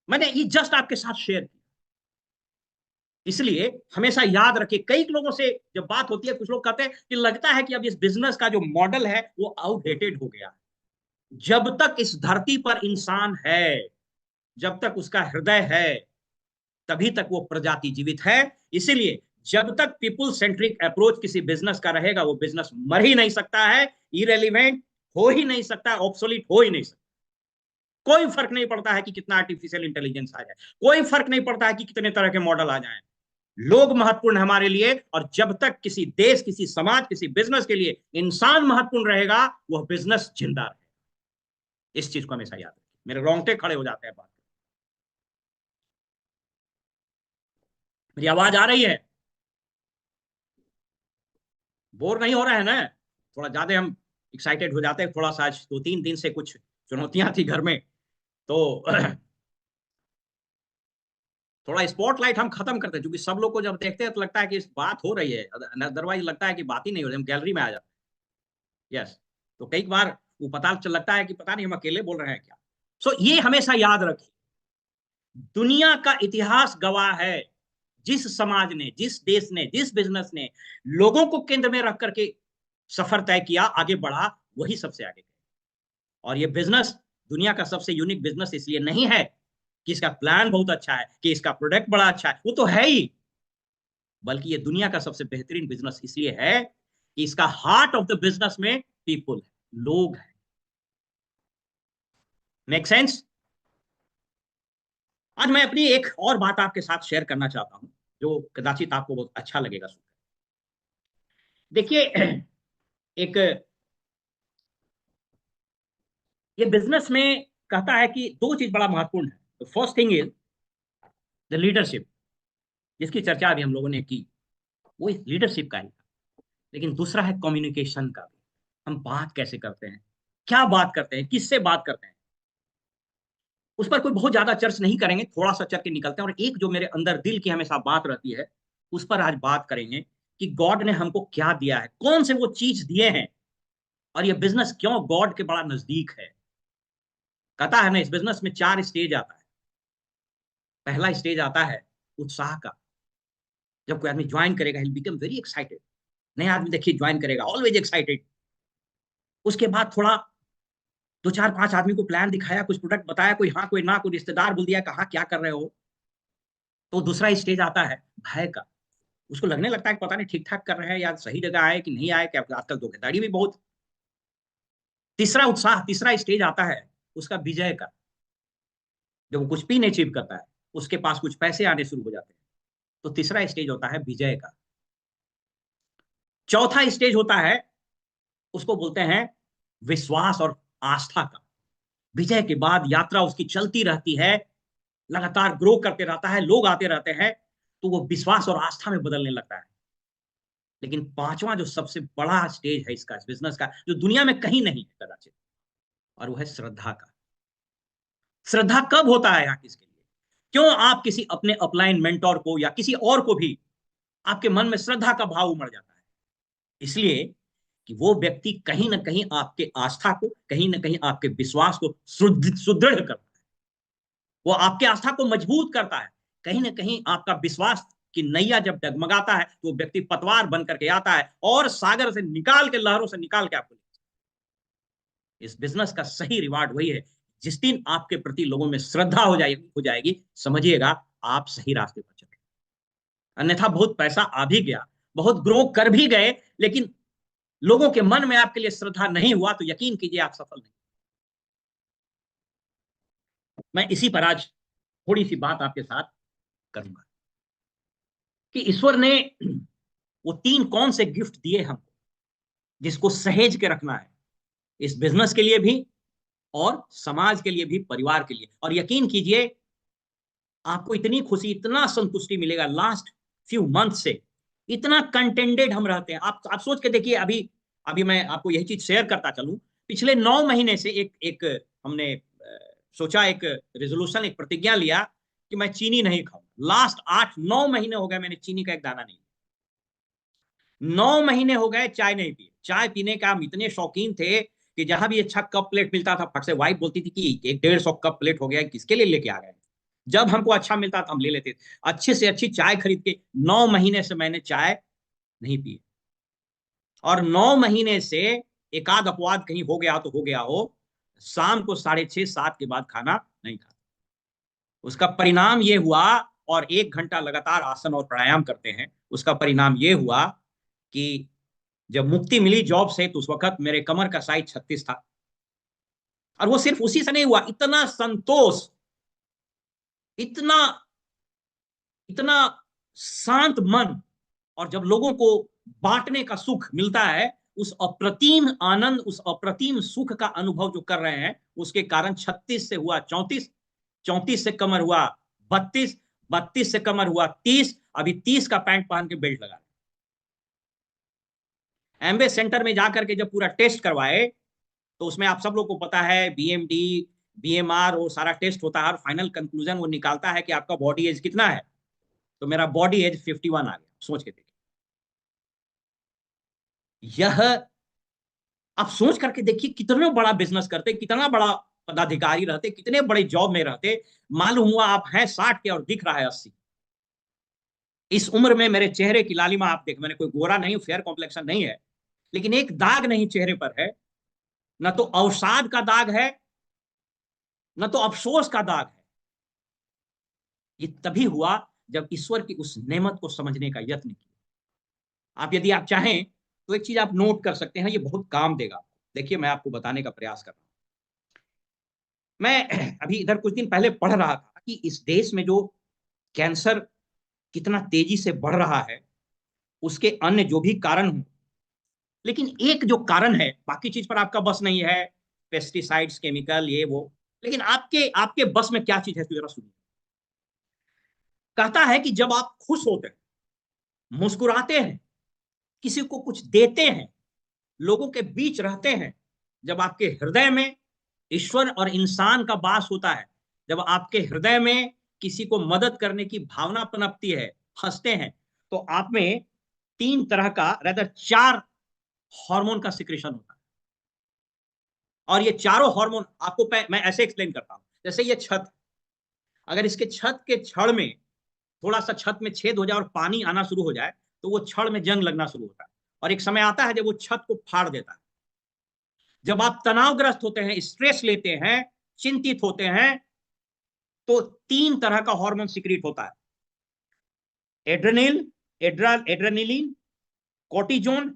मैंने ये जस्ट आपके साथ शेयर किया इसलिए हमेशा याद रखिए, कई लोगों से जब बात होती है, कुछ लोग कहते हैं कि लगता है कि अब इस बिजनेस का जो मॉडल है वो आउटडेटेड हो गया। जब तक इस धरती पर इंसान है, जब तक उसका हृदय है, तभी तक वो प्रजाति जीवित है। इसीलिए जब तक पीपुल सेंट्रिक अप्रोच किसी बिजनेस का रहेगा, वो बिजनेस मर ही नहीं सकता है, इरेलीवेंट हो ही नहीं सकता, ऑब्सोलीट हो ही नहीं सकता। कोई फर्क नहीं पड़ता है कि कितना आर्टिफिशियल इंटेलिजेंस आ जाए, कोई फर्क नहीं पड़ता है कि कितने तरह के मॉडल आ जाएं। लोग महत्वपूर्ण है हमारे लिए, और जब तक किसी देश, किसी समाज, किसी बिजनेस के लिए इंसान महत्वपूर्ण रहेगा, वह बिजनेस जिंदा रहेगा। इस चीज को हमेशा याद रखिए। मेरे रोंगटे खड़े हो जाते हैं बात। मेरी आवाज आ रही है? बोर नहीं हो रहा है ना? थोड़ा ज्यादा हम एक्साइटेड हो जाते हैं थोड़ा सा। आज 2-3 दिन से कुछ चुनौतियां थी घर में, तो थोड़ा स्पॉटलाइट हम खत्म करते हैं, क्योंकि सब लोग को जब देखते हैं तो लगता है कि इस बात हो रही है, अदरवाइज लगता है कि बात ही नहीं हो रही, हम गैलरी में आ जाते हैं। यस। तो कई बार वो पता चल लगता है कि पता नहीं हम अकेले बोल रहे हैं क्या। सो ये हमेशा याद रखिए, दुनिया का इतिहास गवाह है, जिस समाज ने, जिस देश ने, जिस बिजनेस ने लोगों को केंद्र में रख करके सफर तय किया, आगे बढ़ा, वही सबसे आगे गए। और ये बिजनेस दुनिया का सबसे यूनिक बिजनेस इसलिए नहीं है कि इसका प्लान बहुत अच्छा है, कि इसका प्रोडक्ट बड़ा अच्छा है, वो तो है ही, बल्कि ये दुनिया का सबसे बेहतरीन बिजनेस इसलिए है कि इसका हार्ट ऑफ द बिजनेस में पीपुल है, लोग हैं। Make sense? आज मैं अपनी एक और बात आपके साथ शेयर करना चाहता हूं, जो कदाचित आपको बहुत अच्छा लगेगा सुनकर। देखिए, एक, ये बिजनेस में कहता है कि दो चीज बड़ा महत्वपूर्ण है। First thing is the leadership, जिसकी चर्चा अभी हम लोगों ने की, वो इस लीडरशिप का ही था। लेकिन दूसरा है कम्युनिकेशन का भी। हम बात कैसे करते हैं, क्या बात करते हैं, किससे बात करते हैं, उस पर कोई बहुत ज्यादा चर्च नहीं करेंगे, थोड़ा सा चर्च के निकलते हैं। और एक जो मेरे अंदर दिल की हमेशा बात रहती है, उस पर आज बात करेंगे कि गॉड ने हमको क्या दिया है, कौन से वो चीज दिए हैं, और ये बिजनेस क्यों गॉड के बड़ा नजदीक है। कहता है ना, इस बिजनेस में 4 स्टेज आता है। पहला स्टेज आता है उत्साह का। जब कोई आदमी ज्वाइन करेगा, ही बिकम वेरी एक्साइटेड। नया आदमी देखिए ज्वाइन करेगा, ऑलवेज एक्साइटेड। उसके बाद थोड़ा 2-4-5 आदमी को प्लान दिखाया, कुछ प्रोडक्ट बताया, कोई हाँ कोई ना, कोई रिश्तेदार बोल दिया कहा क्या कर रहे हो, तो दूसरा स्टेज आता है भय का। उसको लगने लगता है कि पता नहीं ठीक ठाक कर रहे हैं या सही जगह आए कि नहीं आए, क्या आजकल धोखेधड़ी भी बहुत। तीसरा उत्साह, तीसरा स्टेज आता है उसका विजय का। जब वो कुछ भी नहीं अचीव करता है, उसके पास कुछ पैसे आने शुरू हो जाते हैं, तो तीसरा स्टेज होता है विजय का। चौथा स्टेज होता है, उसको बोलते हैं विश्वास और आस्था का। विजय के बाद यात्रा उसकी चलती रहती है, लगातार ग्रो करते रहता है, लोग आते रहते हैं, तो वो विश्वास और आस्था में बदलने लगता है। लेकिन पांचवा जो सबसे बड़ा स्टेज है इसका, इस बिजनेस का, जो दुनिया में कहीं नहीं है कदाचित, और वो है श्रद्धा का। श्रद्धा कब होता है यहाँ किसके लिए? क्यों आप किसी अपने अपलाइन मेंटोर को या किसी और को भी आपके मन में श्रद्धा का भाव उमड़ जाता है? इसलिए कि वो व्यक्ति कहीं ना कहीं आपके आस्था को, कहीं ना कहीं आपके विश्वास को सुदृढ़ करता है। वो आपके आस्था को मजबूत करता है। कहीं ना कहीं आपका विश्वास की नैया जब डगमगाता है, तो व्यक्ति पतवार बन करके आता है और सागर से निकाल के, लहरों से निकाल के आपको। इस बिजनेस का सही रिवार्ड वही है, जिस दिन आपके प्रति लोगों में श्रद्धा हो जाएगी, समझिएगा आप सही रास्ते पर चल रहे। अन्यथा बहुत पैसा आ भी गया, बहुत ग्रो कर भी गए, लेकिन लोगों के मन में आपके लिए श्रद्धा नहीं हुआ, तो यकीन कीजिए आप सफल नहीं। मैं इसी पर आज थोड़ी सी बात आपके साथ करूंगा कि ईश्वर ने वो 3 कौन से गिफ्ट दिए हमको, जिसको सहेज के रखना है, इस बिजनेस के लिए भी और समाज के लिए भी, परिवार के लिए। और यकीन कीजिए, आपको इतनी खुशी, इतना संतुष्टि मिलेगा लास्ट फ्यू मंथ से। इतना कंटेंटेड हम रहते हैं, आप सोच के देखिए। अभी अभी मैं आपको यही चीज शेयर करता चलूं। पिछले 9 महीने से एक एक हमने सोचा, एक रेजोल्यूशन, एक प्रतिज्ञा लिया कि मैं चीनी नहीं खाऊंगा। लास्ट 8-9 महीने हो गए मैंने चीनी का एक दाना नहीं। 9 महीने हो गए चाय नहीं पी। चाय पीने का हम इतने शौकीन थे कि जहां भी अच्छा कप प्लेट मिलता था, फट से वाइफ बोलती थी कि 150 कप प्लेट हो गया, किसके लिए लेके आ गए। जब हमको अच्छा मिलता था हम ले लेते थे। अच्छे से अच्छी चाय खरीद के 9 महीने से मैंने चाय नहीं पी, और 9 महीने से एकाध अपवाद कहीं हो गया तो हो गया हो, शाम को 6:30-7 के बाद खाना नहीं खाता। उसका परिणाम ये हुआ, और 1 घंटा लगातार आसन और प्राणायाम करते हैं, उसका परिणाम ये हुआ कि जब मुक्ति मिली जॉब से तो उस वक्त मेरे कमर का साइज 36 था। और वो सिर्फ उसी से नहीं हुआ, इतना संतोष, इतना इतना शांत मन, और जब लोगों को बांटने का सुख मिलता है, उस अप्रतिम आनंद, उस अप्रतिम सुख का अनुभव जो कर रहे हैं, उसके कारण 36 से हुआ 34, 34 से कमर हुआ 32, 32 से कमर हुआ 30, अभी 30 का पैंट पहन के बेल्ट लगा। एमवे सेंटर में जाकर के जब पूरा टेस्ट करवाए, तो उसमें आप सब लोग को पता है बीएमडी, बीएमआर, वो सारा टेस्ट होता है, और फाइनल कंक्लूजन वो निकालता है कि आपका बॉडी एज कितना है। तो मेरा बॉडी एज 51 आ गया, सोच के देखिए। यह आप सोच करके देखिए, कितना बड़ा बिजनेस करते, कितना बड़ा पदाधिकारी रहते, कितने बड़े जॉब में रहते, मालूम हुआ आप हैं 60 के और दिख रहा है 80। इस उम्र में मेरे चेहरे की लालिमा आप देख, मैंने कोई गोरा नहीं, फेयर कॉम्प्लेक्शन नहीं है, लेकिन एक दाग नहीं चेहरे पर है, न तो अवसाद का दाग है, न तो अफसोस का दाग है। ये तभी हुआ जब ईश्वर की उस नेमत को समझने का यत्न किया। आप यदि आप चाहें तो एक चीज आप नोट कर सकते हैं, ये बहुत काम देगा। देखिए, मैं आपको बताने का प्रयास कर रहा हूं। मैं अभी इधर कुछ दिन पहले पढ़ रहा था कि इस देश में जो कैंसर कितना तेजी से बढ़ रहा है, उसके अन्य जो भी कारण हों, लेकिन एक जो कारण है, बाकी चीज पर आपका बस नहीं है, पेस्टिसाइड्स, केमिकल, ये वो, लेकिन आपके आपके बस में क्या चीज है, तो जरा सुनिए। कहता है कि जब आप खुश होते हैं, मुस्कुराते हैं, किसी को कुछ देते हैं, लोगों के बीच रहते हैं, जब आपके हृदय में ईश्वर और इंसान का वास होता है, जब आपके हृदय में किसी को मदद करने की भावना पनपती है, हंसते हैं, तो आप में 3 तरह का, रेदर 4 हार्मोन का सिक्रेशन होता है। और ये चारों हार्मोन आपको मैं ऐसे एक्सप्लेन करता हूं, जैसे ये छत, अगर इसके छत के छड़ में थोड़ा सा छत में छेद हो जाए और पानी आना शुरू हो जाए, तो वो छड़ में जंग लगना शुरू होता है, और एक समय आता है जब वो छत को फाड़ देता है। जब आप तनावग्रस्त होते हैं, स्ट्रेस लेते हैं, चिंतित होते हैं, तो 3 तरह का हार्मोन सिक्रीट होता है, एड्रेनिल, एड्रेनिलिन, कोर्टिजोन।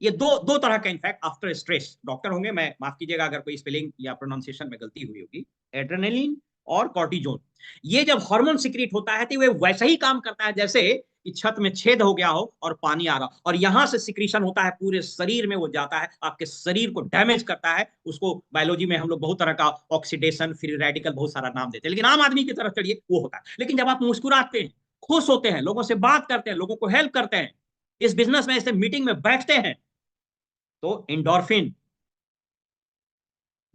ये दो दो तरह का, इनफैक्ट आफ्टर स्ट्रेस, डॉक्टर होंगे, मैं माफ कीजिएगा अगर कोई स्पेलिंग या प्रोनाउंसिएशन में गलती हुई होगी, एड्रेनलिन और कॉर्टिजोन। ये जब हार्मोन सिक्रीट होता है तो वे वैसा ही काम करता है जैसे कि छत में छेद हो गया हो और पानी आ रहा, और यहां से सिक्रीशन होता है, पूरे शरीर में वो जाता है, आपके शरीर को डैमेज करता है। उसको बायोलॉजी में हम लोग बहुत तरह का ऑक्सीडेशन, फ्री रेडिकल, बहुत सारा नाम देते हैं, लेकिन आम आदमी की तरफ चलिए वो होता है। लेकिन जब आप मुस्कुराते हैं, खुश होते हैं, लोगों से बात करते हैं, लोगों को हेल्प करते हैं, इस बिजनेस में ऐसे मीटिंग में बैठते हैं, तो इंडोर्फिन,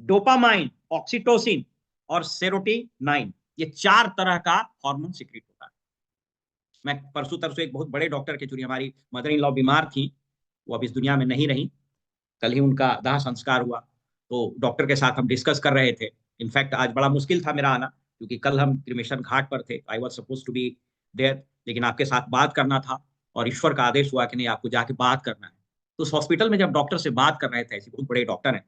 डोपामाइन, ऑक्सीटोसिन और सेरोटोनिन, ये 4 तरह का हार्मोन सिक्रीट होता है। मैं परसों तरसों एक बहुत बड़े डॉक्टर के, चूंकि हमारी मदर इन लॉ बीमार थी, वो अब इस दुनिया में नहीं रही, कल ही उनका दाह संस्कार हुआ, तो डॉक्टर के साथ हम डिस्कस कर रहे थे। इनफैक्ट आज बड़ा मुश्किल था मेरा आना, क्योंकि कल हम क्रिमेशन घाट पर थे, I was suppose to be there, लेकिन आपके साथ बात करना था, और ईश्वर का आदेश हुआ कि नहीं, आपको जाके बात करना है। तो उस हॉस्पिटल में जब डॉक्टर से बात कर रहे थे, ऐसे बहुत बड़े डॉक्टर हैं,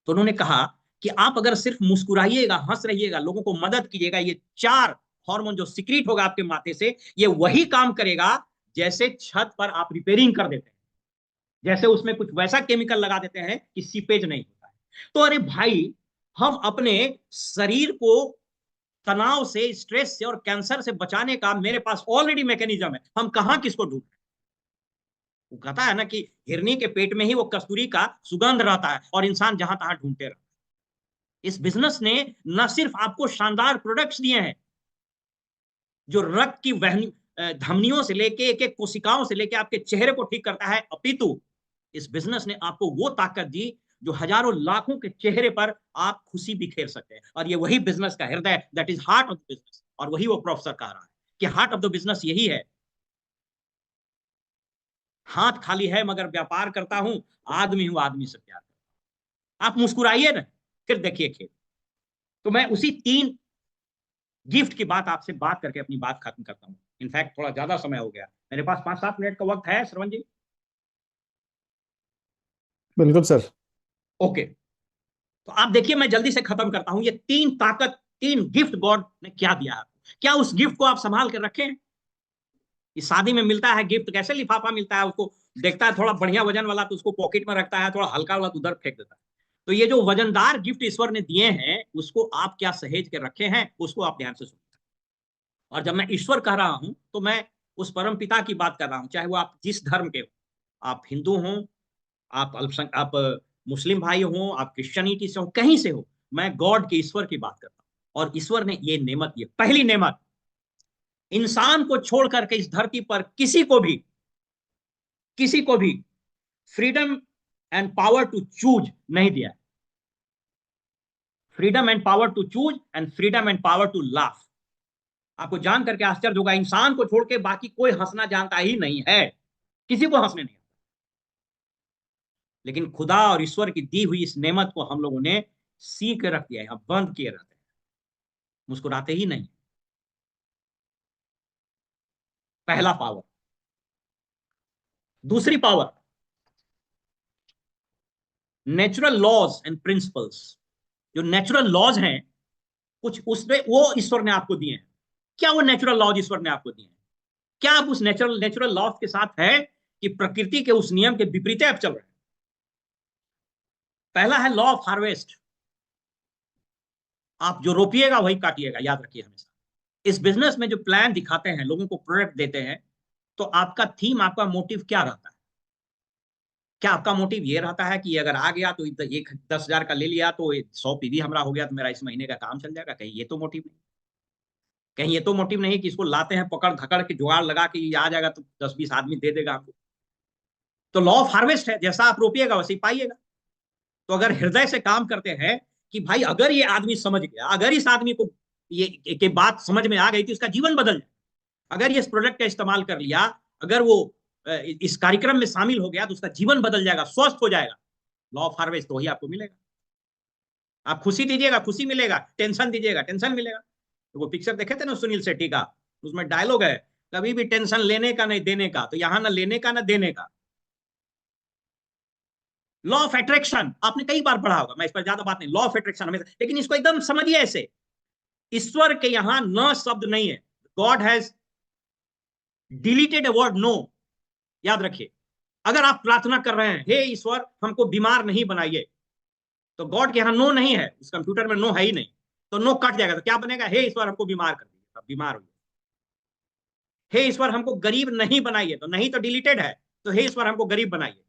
तो उन्होंने कहा कि आप अगर सिर्फ मुस्कुराइएगा, हंस रहिएगा, लोगों को मदद कीजिएगा, ये 4 हार्मोन जो सिक्रीट होगा आपके माथे से, ये वही काम करेगा जैसे छत पर आप रिपेयरिंग कर देते हैं, जैसे उसमें कुछ वैसा केमिकल लगा देते हैं कि सीपेज नहीं होता है। तो अरे भाई, हम अपने शरीर को तनाव से, स्ट्रेस से और कैंसर से बचाने का मेरे पास ऑलरेडी मैकेनिज्म है, हम कहां किसको ढूंढ रहे हैं। वो कहता है ना कि हिरनी के पेट में ही वो कस्तूरी का सुगंध रहता है, और इंसान जहां तहां ढूंढते रहते हैं। इस बिजनेस ने न सिर्फ आपको शानदार प्रोडक्ट्स दिए हैं, जो रक्त की धमनियों से लेके एक एक कोशिकाओं से लेके आपके चेहरे को ठीक करता है, अपितु इस बिजनेस ने आपको वो ताकत दी जो हजारों लाखों के चेहरे पर आप खुशी बिखेर सकते हैं। और ये वही बिजनेस का हृदय, that is heart of the business, और वही वो प्रोफेसर कह रहा है कि हार्ट ऑफ द बिजनेस यही है। हाथ खाली है मगर व्यापार करता हूं, आदमी हूं आदमी से प्यार करता हूं। आप मुस्कुराइए ना, फिर देखिए खेल। तो मैं उसी 3 गिफ्ट की बात आपसे बात करके अपनी बात खत्म करता हूँ। इनफैक्ट थोड़ा ज्यादा समय हो गया, मेरे पास 5-7 मिनट का वक्त है श्रवण जी।
बिल्कुल सर।
ओके, तो आप देखिए मैं जल्दी से खत्म करता हूं। ये तीन ताकत, तीन गिफ्ट गॉड ने क्या दिया है, क्या उस गिफ्ट को आप संभाल कर रखे हैं? इस शादी में मिलता है गिफ्ट, कैसे लिफाफा मिलता है, उसको देखता है थोड़ा बढ़िया वजन वाला तो उसको पॉकेट में रखता है, थोड़ा हल्का वाला तो उधर फेंक देता है। तो ये जो वजनदार गिफ्ट ईश्वर ने दिए हैं उसको आप क्या सहेज के रखे हैं, उसको आप ध्यान से सुनिए। और जब मैं ईश्वर कह रहा हूं तो मैं उस परम पिता की बात कर रहा हूं, चाहे वो आप जिस धर्म के हो, आप हिंदू हो, आप आप मुस्लिम भाई हो, आप क्रिश्चियनिटी से हो, कहीं से हो, मैं गॉड के ईश्वर की बात करता हूं। और ईश्वर ने ये नेमत दी, पहली नेमत, इंसान को छोड़ करके इस धरती पर किसी को भी freedom and power to choose नहीं दिया। Freedom and power to choose and freedom and power to laugh. आपको जान करके आश्चर्य होगा, इंसान को छोड़ के बाकी कोई हंसना जानता ही नहीं है, किसी को हंसने नहीं आता। लेकिन खुदा और ईश्वर की दी हुई इस नेमत को हम लोगों ने सी के रख दिया है, बंद किए रहते हैं, मुस्कुराते ही नहीं। पहला पावर। दूसरी power, natural laws and principles. जो नेचुरल लॉज हैं कुछ, उसमें वो ईश्वर ने आपको दिए हैं। क्या वो नेचुरल लॉज ईश्वर ने आपको दिए हैं? क्या आप उस नेचुरल नेचुरल लॉज के साथ है कि प्रकृति के उस नियम के विपरीत आप चल रहे हैं? पहला है लॉ ऑफ हार्वेस्ट। आप जो रोपिएगा वही काटिएगा, याद रखिए हमेशा। इस बिजनेस में जो प्लान दिखाते हैं, लोगों को प्रोडक्ट देते हैं, तो आपका थीम, आपका मोटिव क्या रहता है? क्या आपका मोटिव ये रहता है कि अगर आ गया तो एक 10,000 का ले लिया तो 100 पीवी हमारा हो गया तो मेरा इस महीने का काम चल जाएगा? कहीं ये तो मोटिव नहीं। कहीं ये तो मोटिव नहीं कि इसको लाते हैं पकड़ धकड़ के जुगाड़ लगा के ये आ जाएगा तो 10-20 आदमी दे देगा आपको। तो लॉ ऑफ हार्वेस्ट है, जैसा आप रोपिएगा वैसे ही पाइएगा। तो अगर हृदय से काम करते हैं कि भाई अगर ये आदमी समझ गया, अगर इस आदमी को ये के बात समझ में आ गई तो इसका जीवन बदल जाए, अगर ये इस प्रोडक्ट का इस्तेमाल कर लिया, अगर वो इस कार्यक्रम में शामिल हो गया तो उसका जीवन बदल जाएगा, स्वस्थ हो जाएगा। लॉ ऑफ हार्वेस्ट तो वही आपको मिलेगा। आप खुशी दीजिएगा खुशी मिलेगा, टेंशन दीजिएगा टेंशन मिलेगा। तो वो पिक्चर देखे थे ना सुनील शेट्टी का, उसमें डायलॉग है, कभी भी टेंशन लेने का नहीं देने का, तो यहां ना लेने का ना देने का। लॉ ऑफ अट्रैक्शन आपने कई बार पढ़ा होगा, मैं इस पर ज्यादा बात नहीं, लॉ ऑफ अट्रैक्शन हमेशा, लेकिन इसको एकदम समझिए ऐसे, ईश्वर के यहां न शब्द नहीं है। God has deleted a word no. याद रखिए, अगर आप प्रार्थना कर रहे हैं, हे ईश्वर हमको बीमार नहीं बनाइए, तो गॉड के यहां नो नहीं है, उस कंप्यूटर में नो है ही नहीं, तो नो कट जाएगा, तो क्या बनेगा? हे ईश्वर हमको बीमार कर दीजिए, अब बीमार हो। हे ईश्वर हमको गरीब नहीं बनाइए, तो नहीं तो डिलीटेड है, तो हे ईश्वर हमको गरीब बनाइए।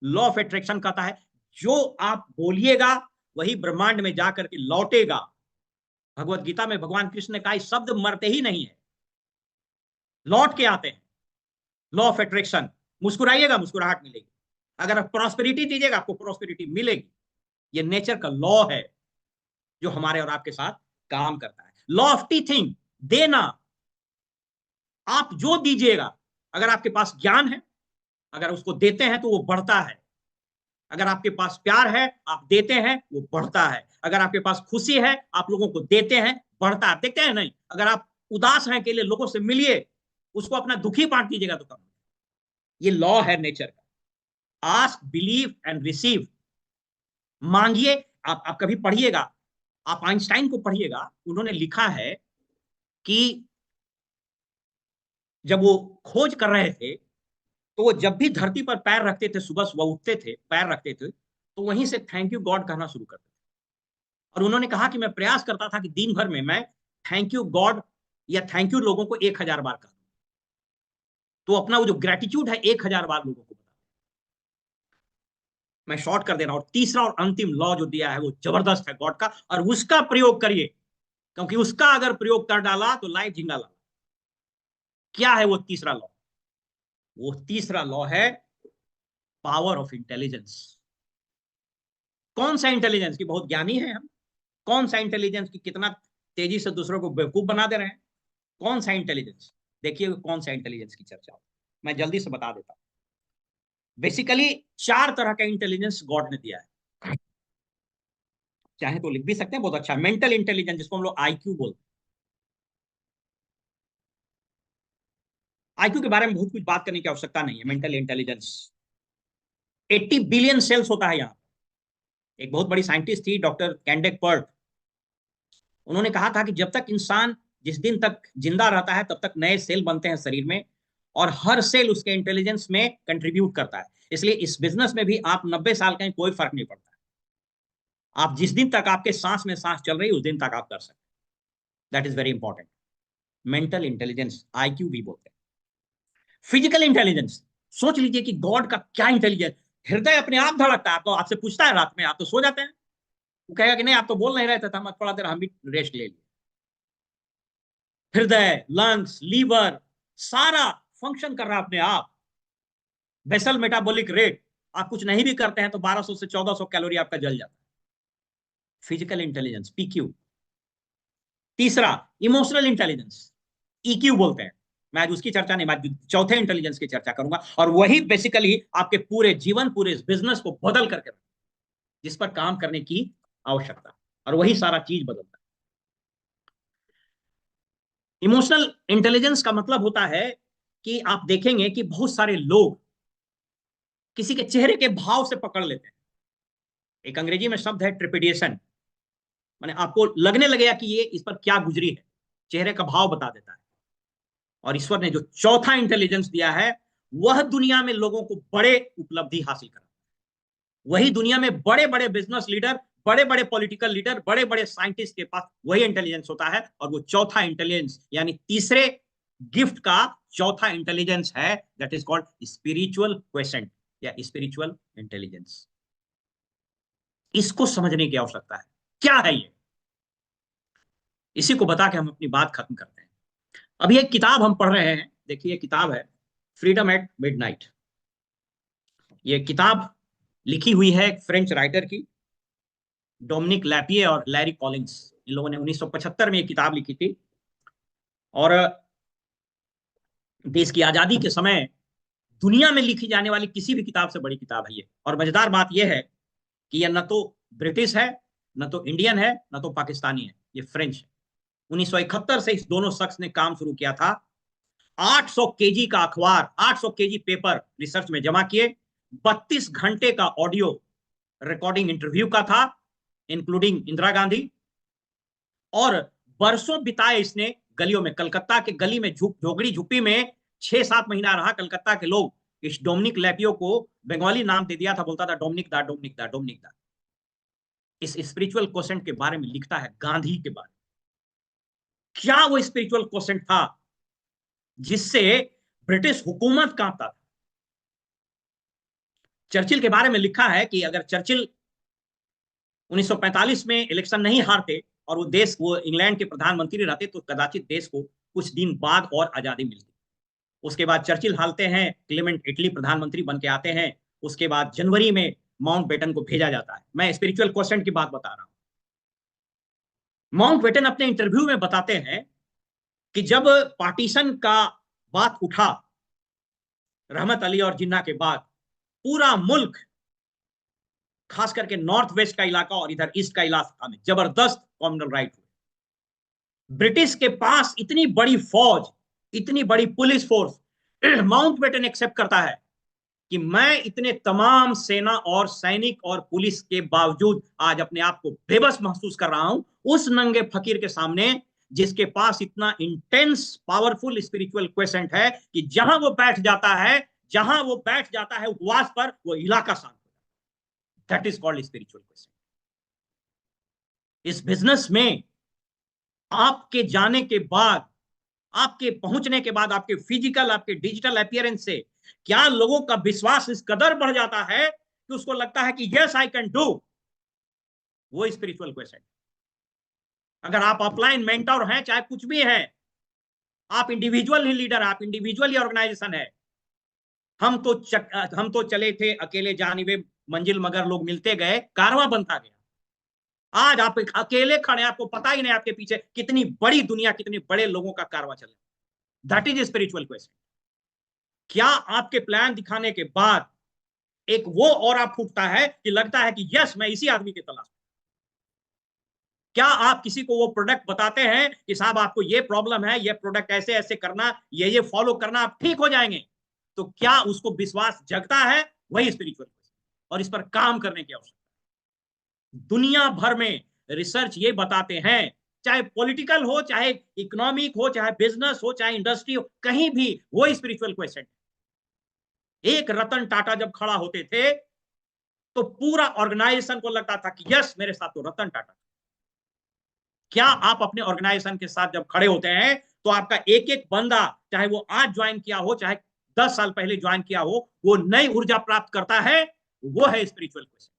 लॉ ऑफ अट्रैक्शन कहता है जो आप बोलिएगा वही ब्रह्मांड में जाकर के लौटेगा। भगवत गीता में भगवान कृष्ण ने कहा शब्द मरते ही नहीं है, लौट के आते हैं। लॉ ऑफ अट्रैक्शन, मुस्कुराइएगा मुस्कुराहट मिलेगी, अगर आप प्रॉस्पेरिटी दीजिएगा आपको प्रॉस्पेरिटी मिलेगी। ये नेचर का लॉ है जो हमारे और आपके साथ काम करता है। लॉ ऑफ टीचिंग, देना। आप जो दीजिएगा, अगर आपके पास ज्ञान है, अगर उसको देते हैं तो वो बढ़ता है। अगर आपके पास प्यार है आप देते हैं वो बढ़ता है। अगर आपके पास खुशी है आप लोगों को देते हैं, बढ़ता है। देखते हैं नहीं, अगर आप उदास हैं अकेले, लोगों से मिलिए, उसको अपना दुखी बांट दीजिएगा तो कम। ये लॉ है नेचर का। Ask believe and receive. मांगिए। आप कभी पढ़िएगा, आप आइंस्टाइन को पढ़िएगा, उन्होंने लिखा है कि जब वो खोज कर रहे थे तो वो जब भी धरती पर पैर रखते थे, सुबह सुबह उठते थे, पैर रखते थे, तो वहीं से थैंक यू गॉड कहना शुरू करते थे। और उन्होंने कहा कि मैं प्रयास करता था कि दिन भर में मैं थैंक यू गॉड या थैंक यू लोगों को 1,000 बार कहा। तो अपना वो जो ग्रेटिट्यूड है 1,000 बार लोगों को बता। मैं शॉर्ट कर दे रहा हूं। और तीसरा और अंतिम लॉ जो दिया है वो जबरदस्त है गॉड का, और उसका प्रयोग करिए, क्योंकि उसका अगर प्रयोग कर डाला तो लाइफ झिंगा ला। क्या है वो तीसरा लॉ? वो तीसरा लॉ है पावर ऑफ इंटेलिजेंस। कौन सा इंटेलिजेंस? की बहुत ज्ञानी है हम? कौन सा इंटेलिजेंस की कितना तेजी से दूसरों को बेवकूफ बना दे रहे हैं? कौन सा इंटेलिजेंस? देखिए कौन सा इंटेलिजेंस की चर्चा, मैं जल्दी से बता देता हूं। बेसिकली 4 तरह का इंटेलिजेंस गॉड ने दिया है, चाहे तो लिख भी सकते हैं, बहुत अच्छा। मेंटल इंटेलिजेंस जिसको हम लोग आईक्यू बोलते हैं, आईक्यू के बारे में बहुत कुछ बात करने की आवश्यकता नहीं है। मेंटल इंटेलिजेंस, 80 बिलियन सेल्स होता है यहाँ। एक बहुत बड़ी साइंटिस्ट थी डॉक्टर कैंडेक पर्ट, उन्होंने कहा था कि जब तक इंसान जिस दिन तक जिंदा रहता है तब तक नए सेल बनते हैं शरीर में, और हर सेल उसके इंटेलिजेंस में कंट्रीब्यूट करता है। इसलिए इस बिजनेस में भी आप 90 साल का कोई फर्क नहीं पड़ता। आप जिस दिन तक आपके सांस में सांस चल रही है उस दिन तक आप कर सकते हैं। That is very important. Mental intelligence IQ भी बोलते हैं। फिजिकल इंटेलिजेंस, सोच लीजिए कि गॉड का क्या इंटेलिजेंस। हृदय अपने आप धड़कता है, आपको आपसे पूछता है रात में, आप तो सो जाते हैं, वो कहेगा कि नहीं आप तो बोल नहीं रहे थे, हम थोड़ा देर हम भी रेस्ट ले लिए। हृदय, लंग्स, लीवर, सारा फंक्शन कर रहा है अपने आप। बेसल मेटाबॉलिक रेट, आप कुछ नहीं भी करते हैं तो 1200 से 1400 कैलोरी आपका जल जाता है। Physical intelligence PQ. तीसरा इमोशनल इंटेलिजेंस, ईक्यू बोलते हैं। मैं आज उसकी चर्चा नहीं, मैं चौथे इंटेलिजेंस की चर्चा करूंगा, और वही बेसिकली आपके पूरे जीवन, पूरे इस बिजनेस को बदल करके, जिस पर काम करने की आवश्यकता, और वही सारा चीज बदलता है। इमोशनल इंटेलिजेंस का मतलब होता है कि आप देखेंगे कि बहुत सारे लोग किसी के चेहरे के भाव से पकड़ लेते हैं। एक अंग्रेजी में शब्द है ट्रिपिडिएशन, माने आपको लगने लगेगा कि ये इस पर क्या गुजरी है, चेहरे का भाव बता देता है। और ईश्वर ने जो चौथा इंटेलिजेंस दिया है, वह दुनिया में लोगों को बड़े उपलब्धि हासिल करा। वही दुनिया में बड़े बड़े बिजनेस लीडर, बड़े बड़े पॉलिटिकल लीडर, बड़े बड़े साइंटिस्ट के पास वही इंटेलिजेंस होता है। और वो चौथा इंटेलिजेंस यानी तीसरे गिफ्ट का चौथा इंटेलिजेंस है, that is called spiritual question या स्पिरिचुअल इंटेलिजेंस। इसको समझने की आवश्यकता है, क्या है ये, इसी को बता के हम अपनी बात खत्म करते हैं। अभी एक किताब हम पढ़ रहे हैं, देखिए किताब है फ्रीडम एट मिडनाइट। ये किताब लिखी हुई है एक फ्रेंच राइटर की, डोमिनिक लैपिए और लैरी कॉलिंस। इन लोगों ने 1975 में ये किताब लिखी थी। और देश की आजादी के समय दुनिया में लिखी जाने वाली किसी भी किताब से बड़ी किताब है ये। और मजेदार बात यह है कि यह न तो ब्रिटिश है, न तो इंडियन है, न तो पाकिस्तानी है, ये फ्रेंच है। 1971 से इस दोनों शख्स ने काम शुरू किया था। 800 केजी का अखबार, 800 केजी पेपर रिसर्च में जमा किए। 32 घंटे का ऑडियो रिकॉर्डिंग इंटरव्यू का था, इंक्लूडिंग इंदिरा गांधी। और बरसों बिताए इसने गलियों में, कलकत्ता के गली में, झोगड़ी झुप्पी में 6-7 महीना रहा। कलकत्ता के लोग इस डोमिनिक लैपियो को बंगाली नाम दे दिया था, बोलता था डोमिनिक दा, डोमिनिक दा, डोमिनिक दा। इस स्पिरिचुअल क्वेश्चन के बारे में लिखता है, गांधी के बारे में। क्या वो स्पिरिचुअल क्वेश्चन था जिससे ब्रिटिश हुकूमत कांपता था? चर्चिल के बारे में लिखा है कि अगर चर्चिल 1945 में इलेक्शन नहीं हारते और वो इंग्लैंड के प्रधानमंत्री रहते तो कदाचित देश को कुछ दिन बाद और आजादी मिलती। उसके बाद चर्चिल हारते हैं, क्लेमेंट इटली प्रधानमंत्री बन के आते हैं। उसके बाद जनवरी में माउंटबेटन को भेजा जाता है। मैं स्पिरिचुअल क्वेश्चन की बात बता रहा हूं। माउंटबेटन अपने इंटरव्यू में बताते हैं कि जब पार्टीशन का बात उठा रहमत अली और जिन्ना के बाद, पूरा मुल्क, खास करके नॉर्थ वेस्ट का इलाका और इधर ईस्ट का इलाका में जबरदस्त कॉम्युनल राइट हुए। ब्रिटिश के पास इतनी बड़ी फौज, इतनी बड़ी पुलिस फोर्स, माउंटबेटन एक्सेप्ट करता है कि मैं इतने तमाम सेना और सैनिक और पुलिस के बावजूद आज अपने आप को बेबस महसूस कर रहा हूं उस नंगे फकीर के सामने, जिसके पास इतना इंटेंस पावरफुल स्पिरिचुअल क्वेश्चन है कि जहां वो बैठ जाता है, जहां वो बैठ जाता है उपवास पर, वो इलाका शांत हो जाता है। That is called spiritual question. इस बिजनेस में आपके जाने के बाद, आपके पहुंचने के बाद, आपके फिजिकल, आपके डिजिटल अपीयरेंस से क्या लोगों का विश्वास इस कदर बढ़ जाता है कि उसको लगता है कि यस आई कैन डू, वो स्पिरिचुअल क्वेश्चन। अगर आप ऑफलाइन मेंटर हैं, चाहे कुछ भी हैं, आप इंडिविजुअल ही लीडर, आप इंडिविजुअल ही ऑर्गेनाइजेशन है। हम तो चले थे अकेले जानिबे मंजिल, मगर लोग मिलते गए, कारवां बनता गया। आज आप अकेले खड़े, आपको पता ही नहीं आपके पीछे कितनी बड़ी दुनिया, कितने बड़े लोगों का कारवां चले। That is spiritual question. क्या आपके प्लान दिखाने के बाद एक वो और फूटता है कि लगता है कि यस मैं इसी आदमी की तलाश में। क्या आप किसी को वो प्रोडक्ट बताते हैं कि साहब आपको ये प्रॉब्लम है, ये प्रोडक्ट ऐसे ऐसे करना, ये फॉलो करना, आप ठीक हो जाएंगे? तो क्या उसको विश्वास जगता है? वही स्पिरिचुअल और इस पर काम करने की आवश्यकता। दुनिया भर में रिसर्च ये बताते हैं, चाहे पॉलिटिकल हो, चाहे इकोनॉमिक हो, चाहे बिजनेस हो, चाहे इंडस्ट्री हो, कहीं भी वो स्पिरिचुअल क्वेश्चन। एक रतन टाटा जब खड़ा होते थे तो पूरा ऑर्गेनाइजेशन को लगता था कि यस, मेरे साथ तो रतन टाटा। क्या आप अपने ऑर्गेनाइजेशन के साथ जब खड़े होते हैं तो आपका एक एक बंदा, चाहे वो आज ज्वाइन किया हो, चाहे 10 साल पहले ज्वाइन किया हो, वो नई ऊर्जा प्राप्त करता है? वो है स्पिरिचुअल क्वेश्चन।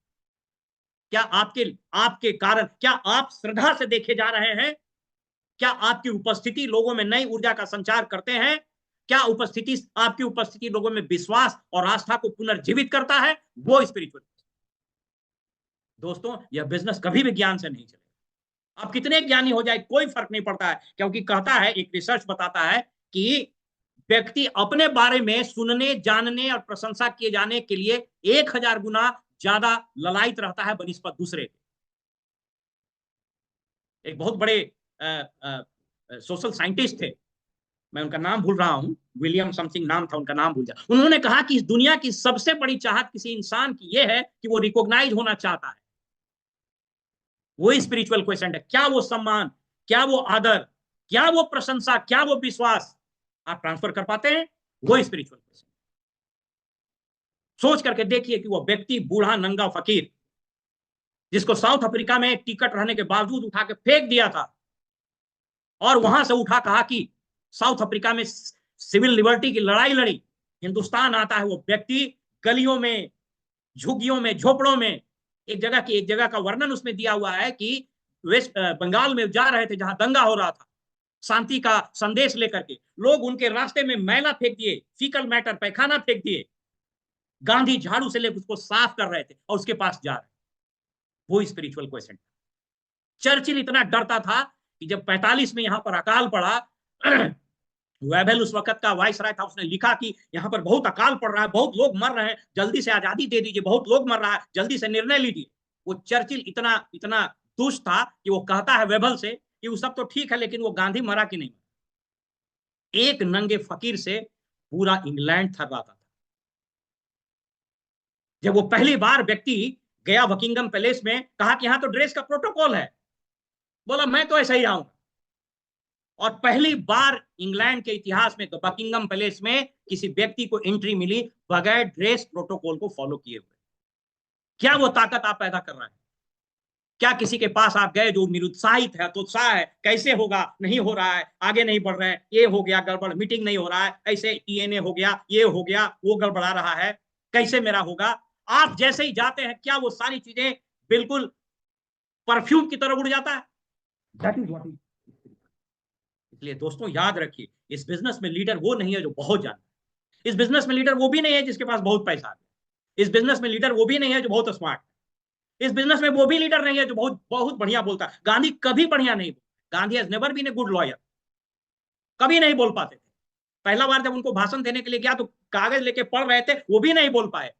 क्या आपके आपके कारण, क्या आप श्रद्धा से देखे जा रहे हैं? क्या आपकी उपस्थिति लोगों में नई ऊर्जा का संचार करते हैं? क्या आपकी उपस्थिति लोगों में विश्वास और आस्था को पुनर्जीवित करता है? वो स्पिरिचुअल। दोस्तों, यह बिजनेस कभी भी ज्ञान से नहीं चलेगा। आप कितने ज्ञानी हो जाए कोई फर्क नहीं पड़ता है, क्योंकि कहता है, एक रिसर्च बताता है कि व्यक्ति अपने बारे में सुनने, जानने और प्रशंसा किए जाने के लिए 1000 गुना ज्यादा ललायित रहता है बनिस्पत दूसरे। एक बहुत बड़े सोशल साइंटिस्ट थे, मैं उनका नाम भूल रहा हूं, विलियम समथिंग नाम था उनका, नाम भूल जा। उन्होंने कहा कि इस दुनिया की सबसे बड़ी चाहत किसी इंसान की यह है कि वो रिकॉग्नाइज होना चाहता है। वो स्पिरिचुअल क्वेश्चन है। क्या वो सम्मान, क्या वो आदर, क्या वो प्रशंसा, क्या वो विश्वास आप ट्रांसफर कर पाते हैं? वो स्पिरिचुअल क्वेश्चन। सोच करके देखिए कि वो व्यक्ति, बूढ़ा नंगा फकीर, जिसको साउथ अफ्रीका में टिकट रहने के बावजूद उठा के फेंक दिया था, और वहां से उठा कहा कि साउथ अफ्रीका में सिविल लिबर्टी की लड़ाई लड़ी, हिंदुस्तान आता है वो व्यक्ति, गलियों में, झुग्गियों में, झोपड़ों में, एक जगह का वर्णन उसमें दिया हुआ है कि वेस्ट बंगाल में जा रहे थे जहां दंगा हो रहा था, शांति का संदेश लेकर के लोग उनके रास्ते में मैला फेंक दिए, फीकल मैटर, पैखाना फेंक दिए, गांधी झाड़ू से लेकर उसको साफ कर रहे थे और उसके पास जा रहे। वो स्पिरिचुअल क्वेश्चन। चर्चिल इतना डरता था कि जब 45 में यहां पर अकाल पड़ा, वेबल उस वक्त का वाइस राय था, उसने लिखा कि यहां पर बहुत अकाल पड़ रहा है, बहुत लोग मर रहे हैं, जल्दी से आजादी दे दीजिए, बहुत लोग मर रहा है, जल्दी से निर्णय लीजिए। वो चर्चिल इतना इतना दुष्ट था कि वो कहता है वेबल से कि वो सब तो ठीक है, लेकिन वो गांधी मरा कि नहीं? एक नंगे फकीर से पूरा इंग्लैंड थर्राता था। जब वो पहली बार व्यक्ति गया बकिंगम पैलेस में, कहा कि यहां तो ड्रेस का प्रोटोकॉल है, बोला मैं तो ऐसा ही रहूंगा। और पहली बार इंग्लैंड के इतिहास में बकिंगम पैलेस में किसी व्यक्ति को एंट्री मिली बगैर ड्रेस प्रोटोकॉल को फॉलो किए हुए। क्या वो ताकत आप पैदा कर रहे हैं? क्या किसी के पास आप गए जो निरुत्साहित है, तो उत्साह है, कैसे होगा, नहीं हो रहा है, आगे नहीं बढ़ रहे हैं, ये हो गया गड़बड़, मीटिंग नहीं हो रहा है, ऐसे टीएनए हो गया, ये हो गया, वो गड़बड़ा रहा है, कैसे मेरा होगा? आप जैसे ही जाते हैं, क्या वो सारी चीजें बिल्कुल परफ्यूम की तरह उड़ जाता है? That is what. इसलिए दोस्तों याद रखिए, इस बिजनेस में लीडर वो नहीं है जो बहुत जानता है। इस बिजनेस में लीडर वो भी नहीं है जिसके पास बहुत पैसा है। इस बिजनेस में लीडर वो भी नहीं है जो बहुत स्मार्ट है। इस बिजनेस में वो भी लीडर नहीं है जो बहुत बहुत बढ़िया बोलता है। गांधी कभी बढ़िया नहीं बोलता। Gandhi has never been a good lawyer. कभी नहीं बोल पाते थे। पहला बार जब उनको भाषण देने के लिए गया तो कागज लेके पढ़ रहे थे, वो भी नहीं बोल पाए।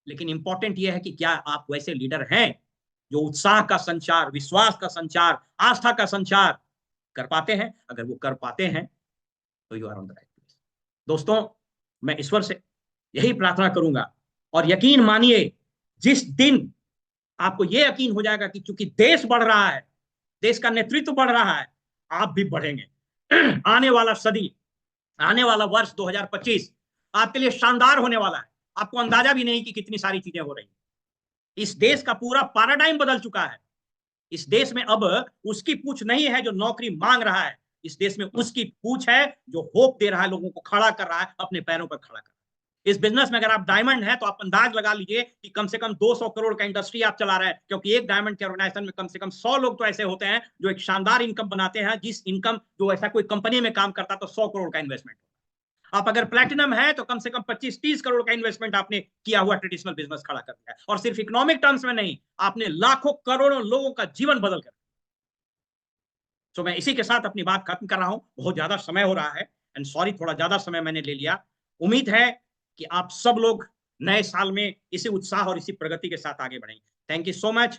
लेकिन इंपॉर्टेंट यह है कि क्या आप वैसे लीडर हैं जो उत्साह का संचार, विश्वास का संचार, आस्था का संचार कर पाते हैं? अगर वो कर पाते हैं तो you are on the right place. दोस्तों, मैं ईश्वर से यही प्रार्थना करूंगा, और यकीन मानिए, जिस दिन आपको यह यकीन हो जाएगा कि चूंकि देश बढ़ रहा है, देश का नेतृत्व बढ़ रहा है, आप भी बढ़ेंगे। आने वाला सदी, आने वाला वर्ष 2025 आपके लिए शानदार होने वाला है। आपको अंदाजा भी नहीं कि कितनी सारी चीजें हो रही हैं। इस देश का पूरा पैराडाइम बदल चुका है। इस देश में अब उसकी पूछ नहीं है जो नौकरी मांग रहा है। इस देश में उसकी पूछ है जो होप दे रहा है, लोगों को खड़ा कर रहा है, अपने पैरों पर खड़ा कर रहा है। इस बिजनेस में अगर आप डायमंड है तो आप अंदाज लगा लीजिए कि कम से कम 200 करोड़ का इंडस्ट्री आप चला रहे हैं, क्योंकि एक डायमंड के ऑर्गेनाइजेशन में कम से कम 100 लोग तो ऐसे होते हैं जो एक शानदार इनकम बनाते हैं, जिस इनकम जो ऐसा कोई कंपनी में काम करता तो 100 करोड़ का इन्वेस्टमेंट। आप अगर प्लैटिनम है तो कम से कम 25-30 करोड़ का इन्वेस्टमेंट आपने किया हुआ ट्रेडिशनल बिजनेस खड़ा कर दिया है, और सिर्फ इकोनॉमिक टर्म्स में नहीं, आपने लाखों करोड़ों लोगों का जीवन बदल कर। तो मैं इसी के साथ अपनी बात खत्म कर रहा हूं। बहुत ज्यादा समय हो रहा है, एंड सॉरी थोड़ा ज्यादा समय मैंने ले लिया। उम्मीद है कि आप सब लोग नए साल में इसी उत्साह और इसी प्रगति के साथ आगे बढ़ेंगे। Thank you so much.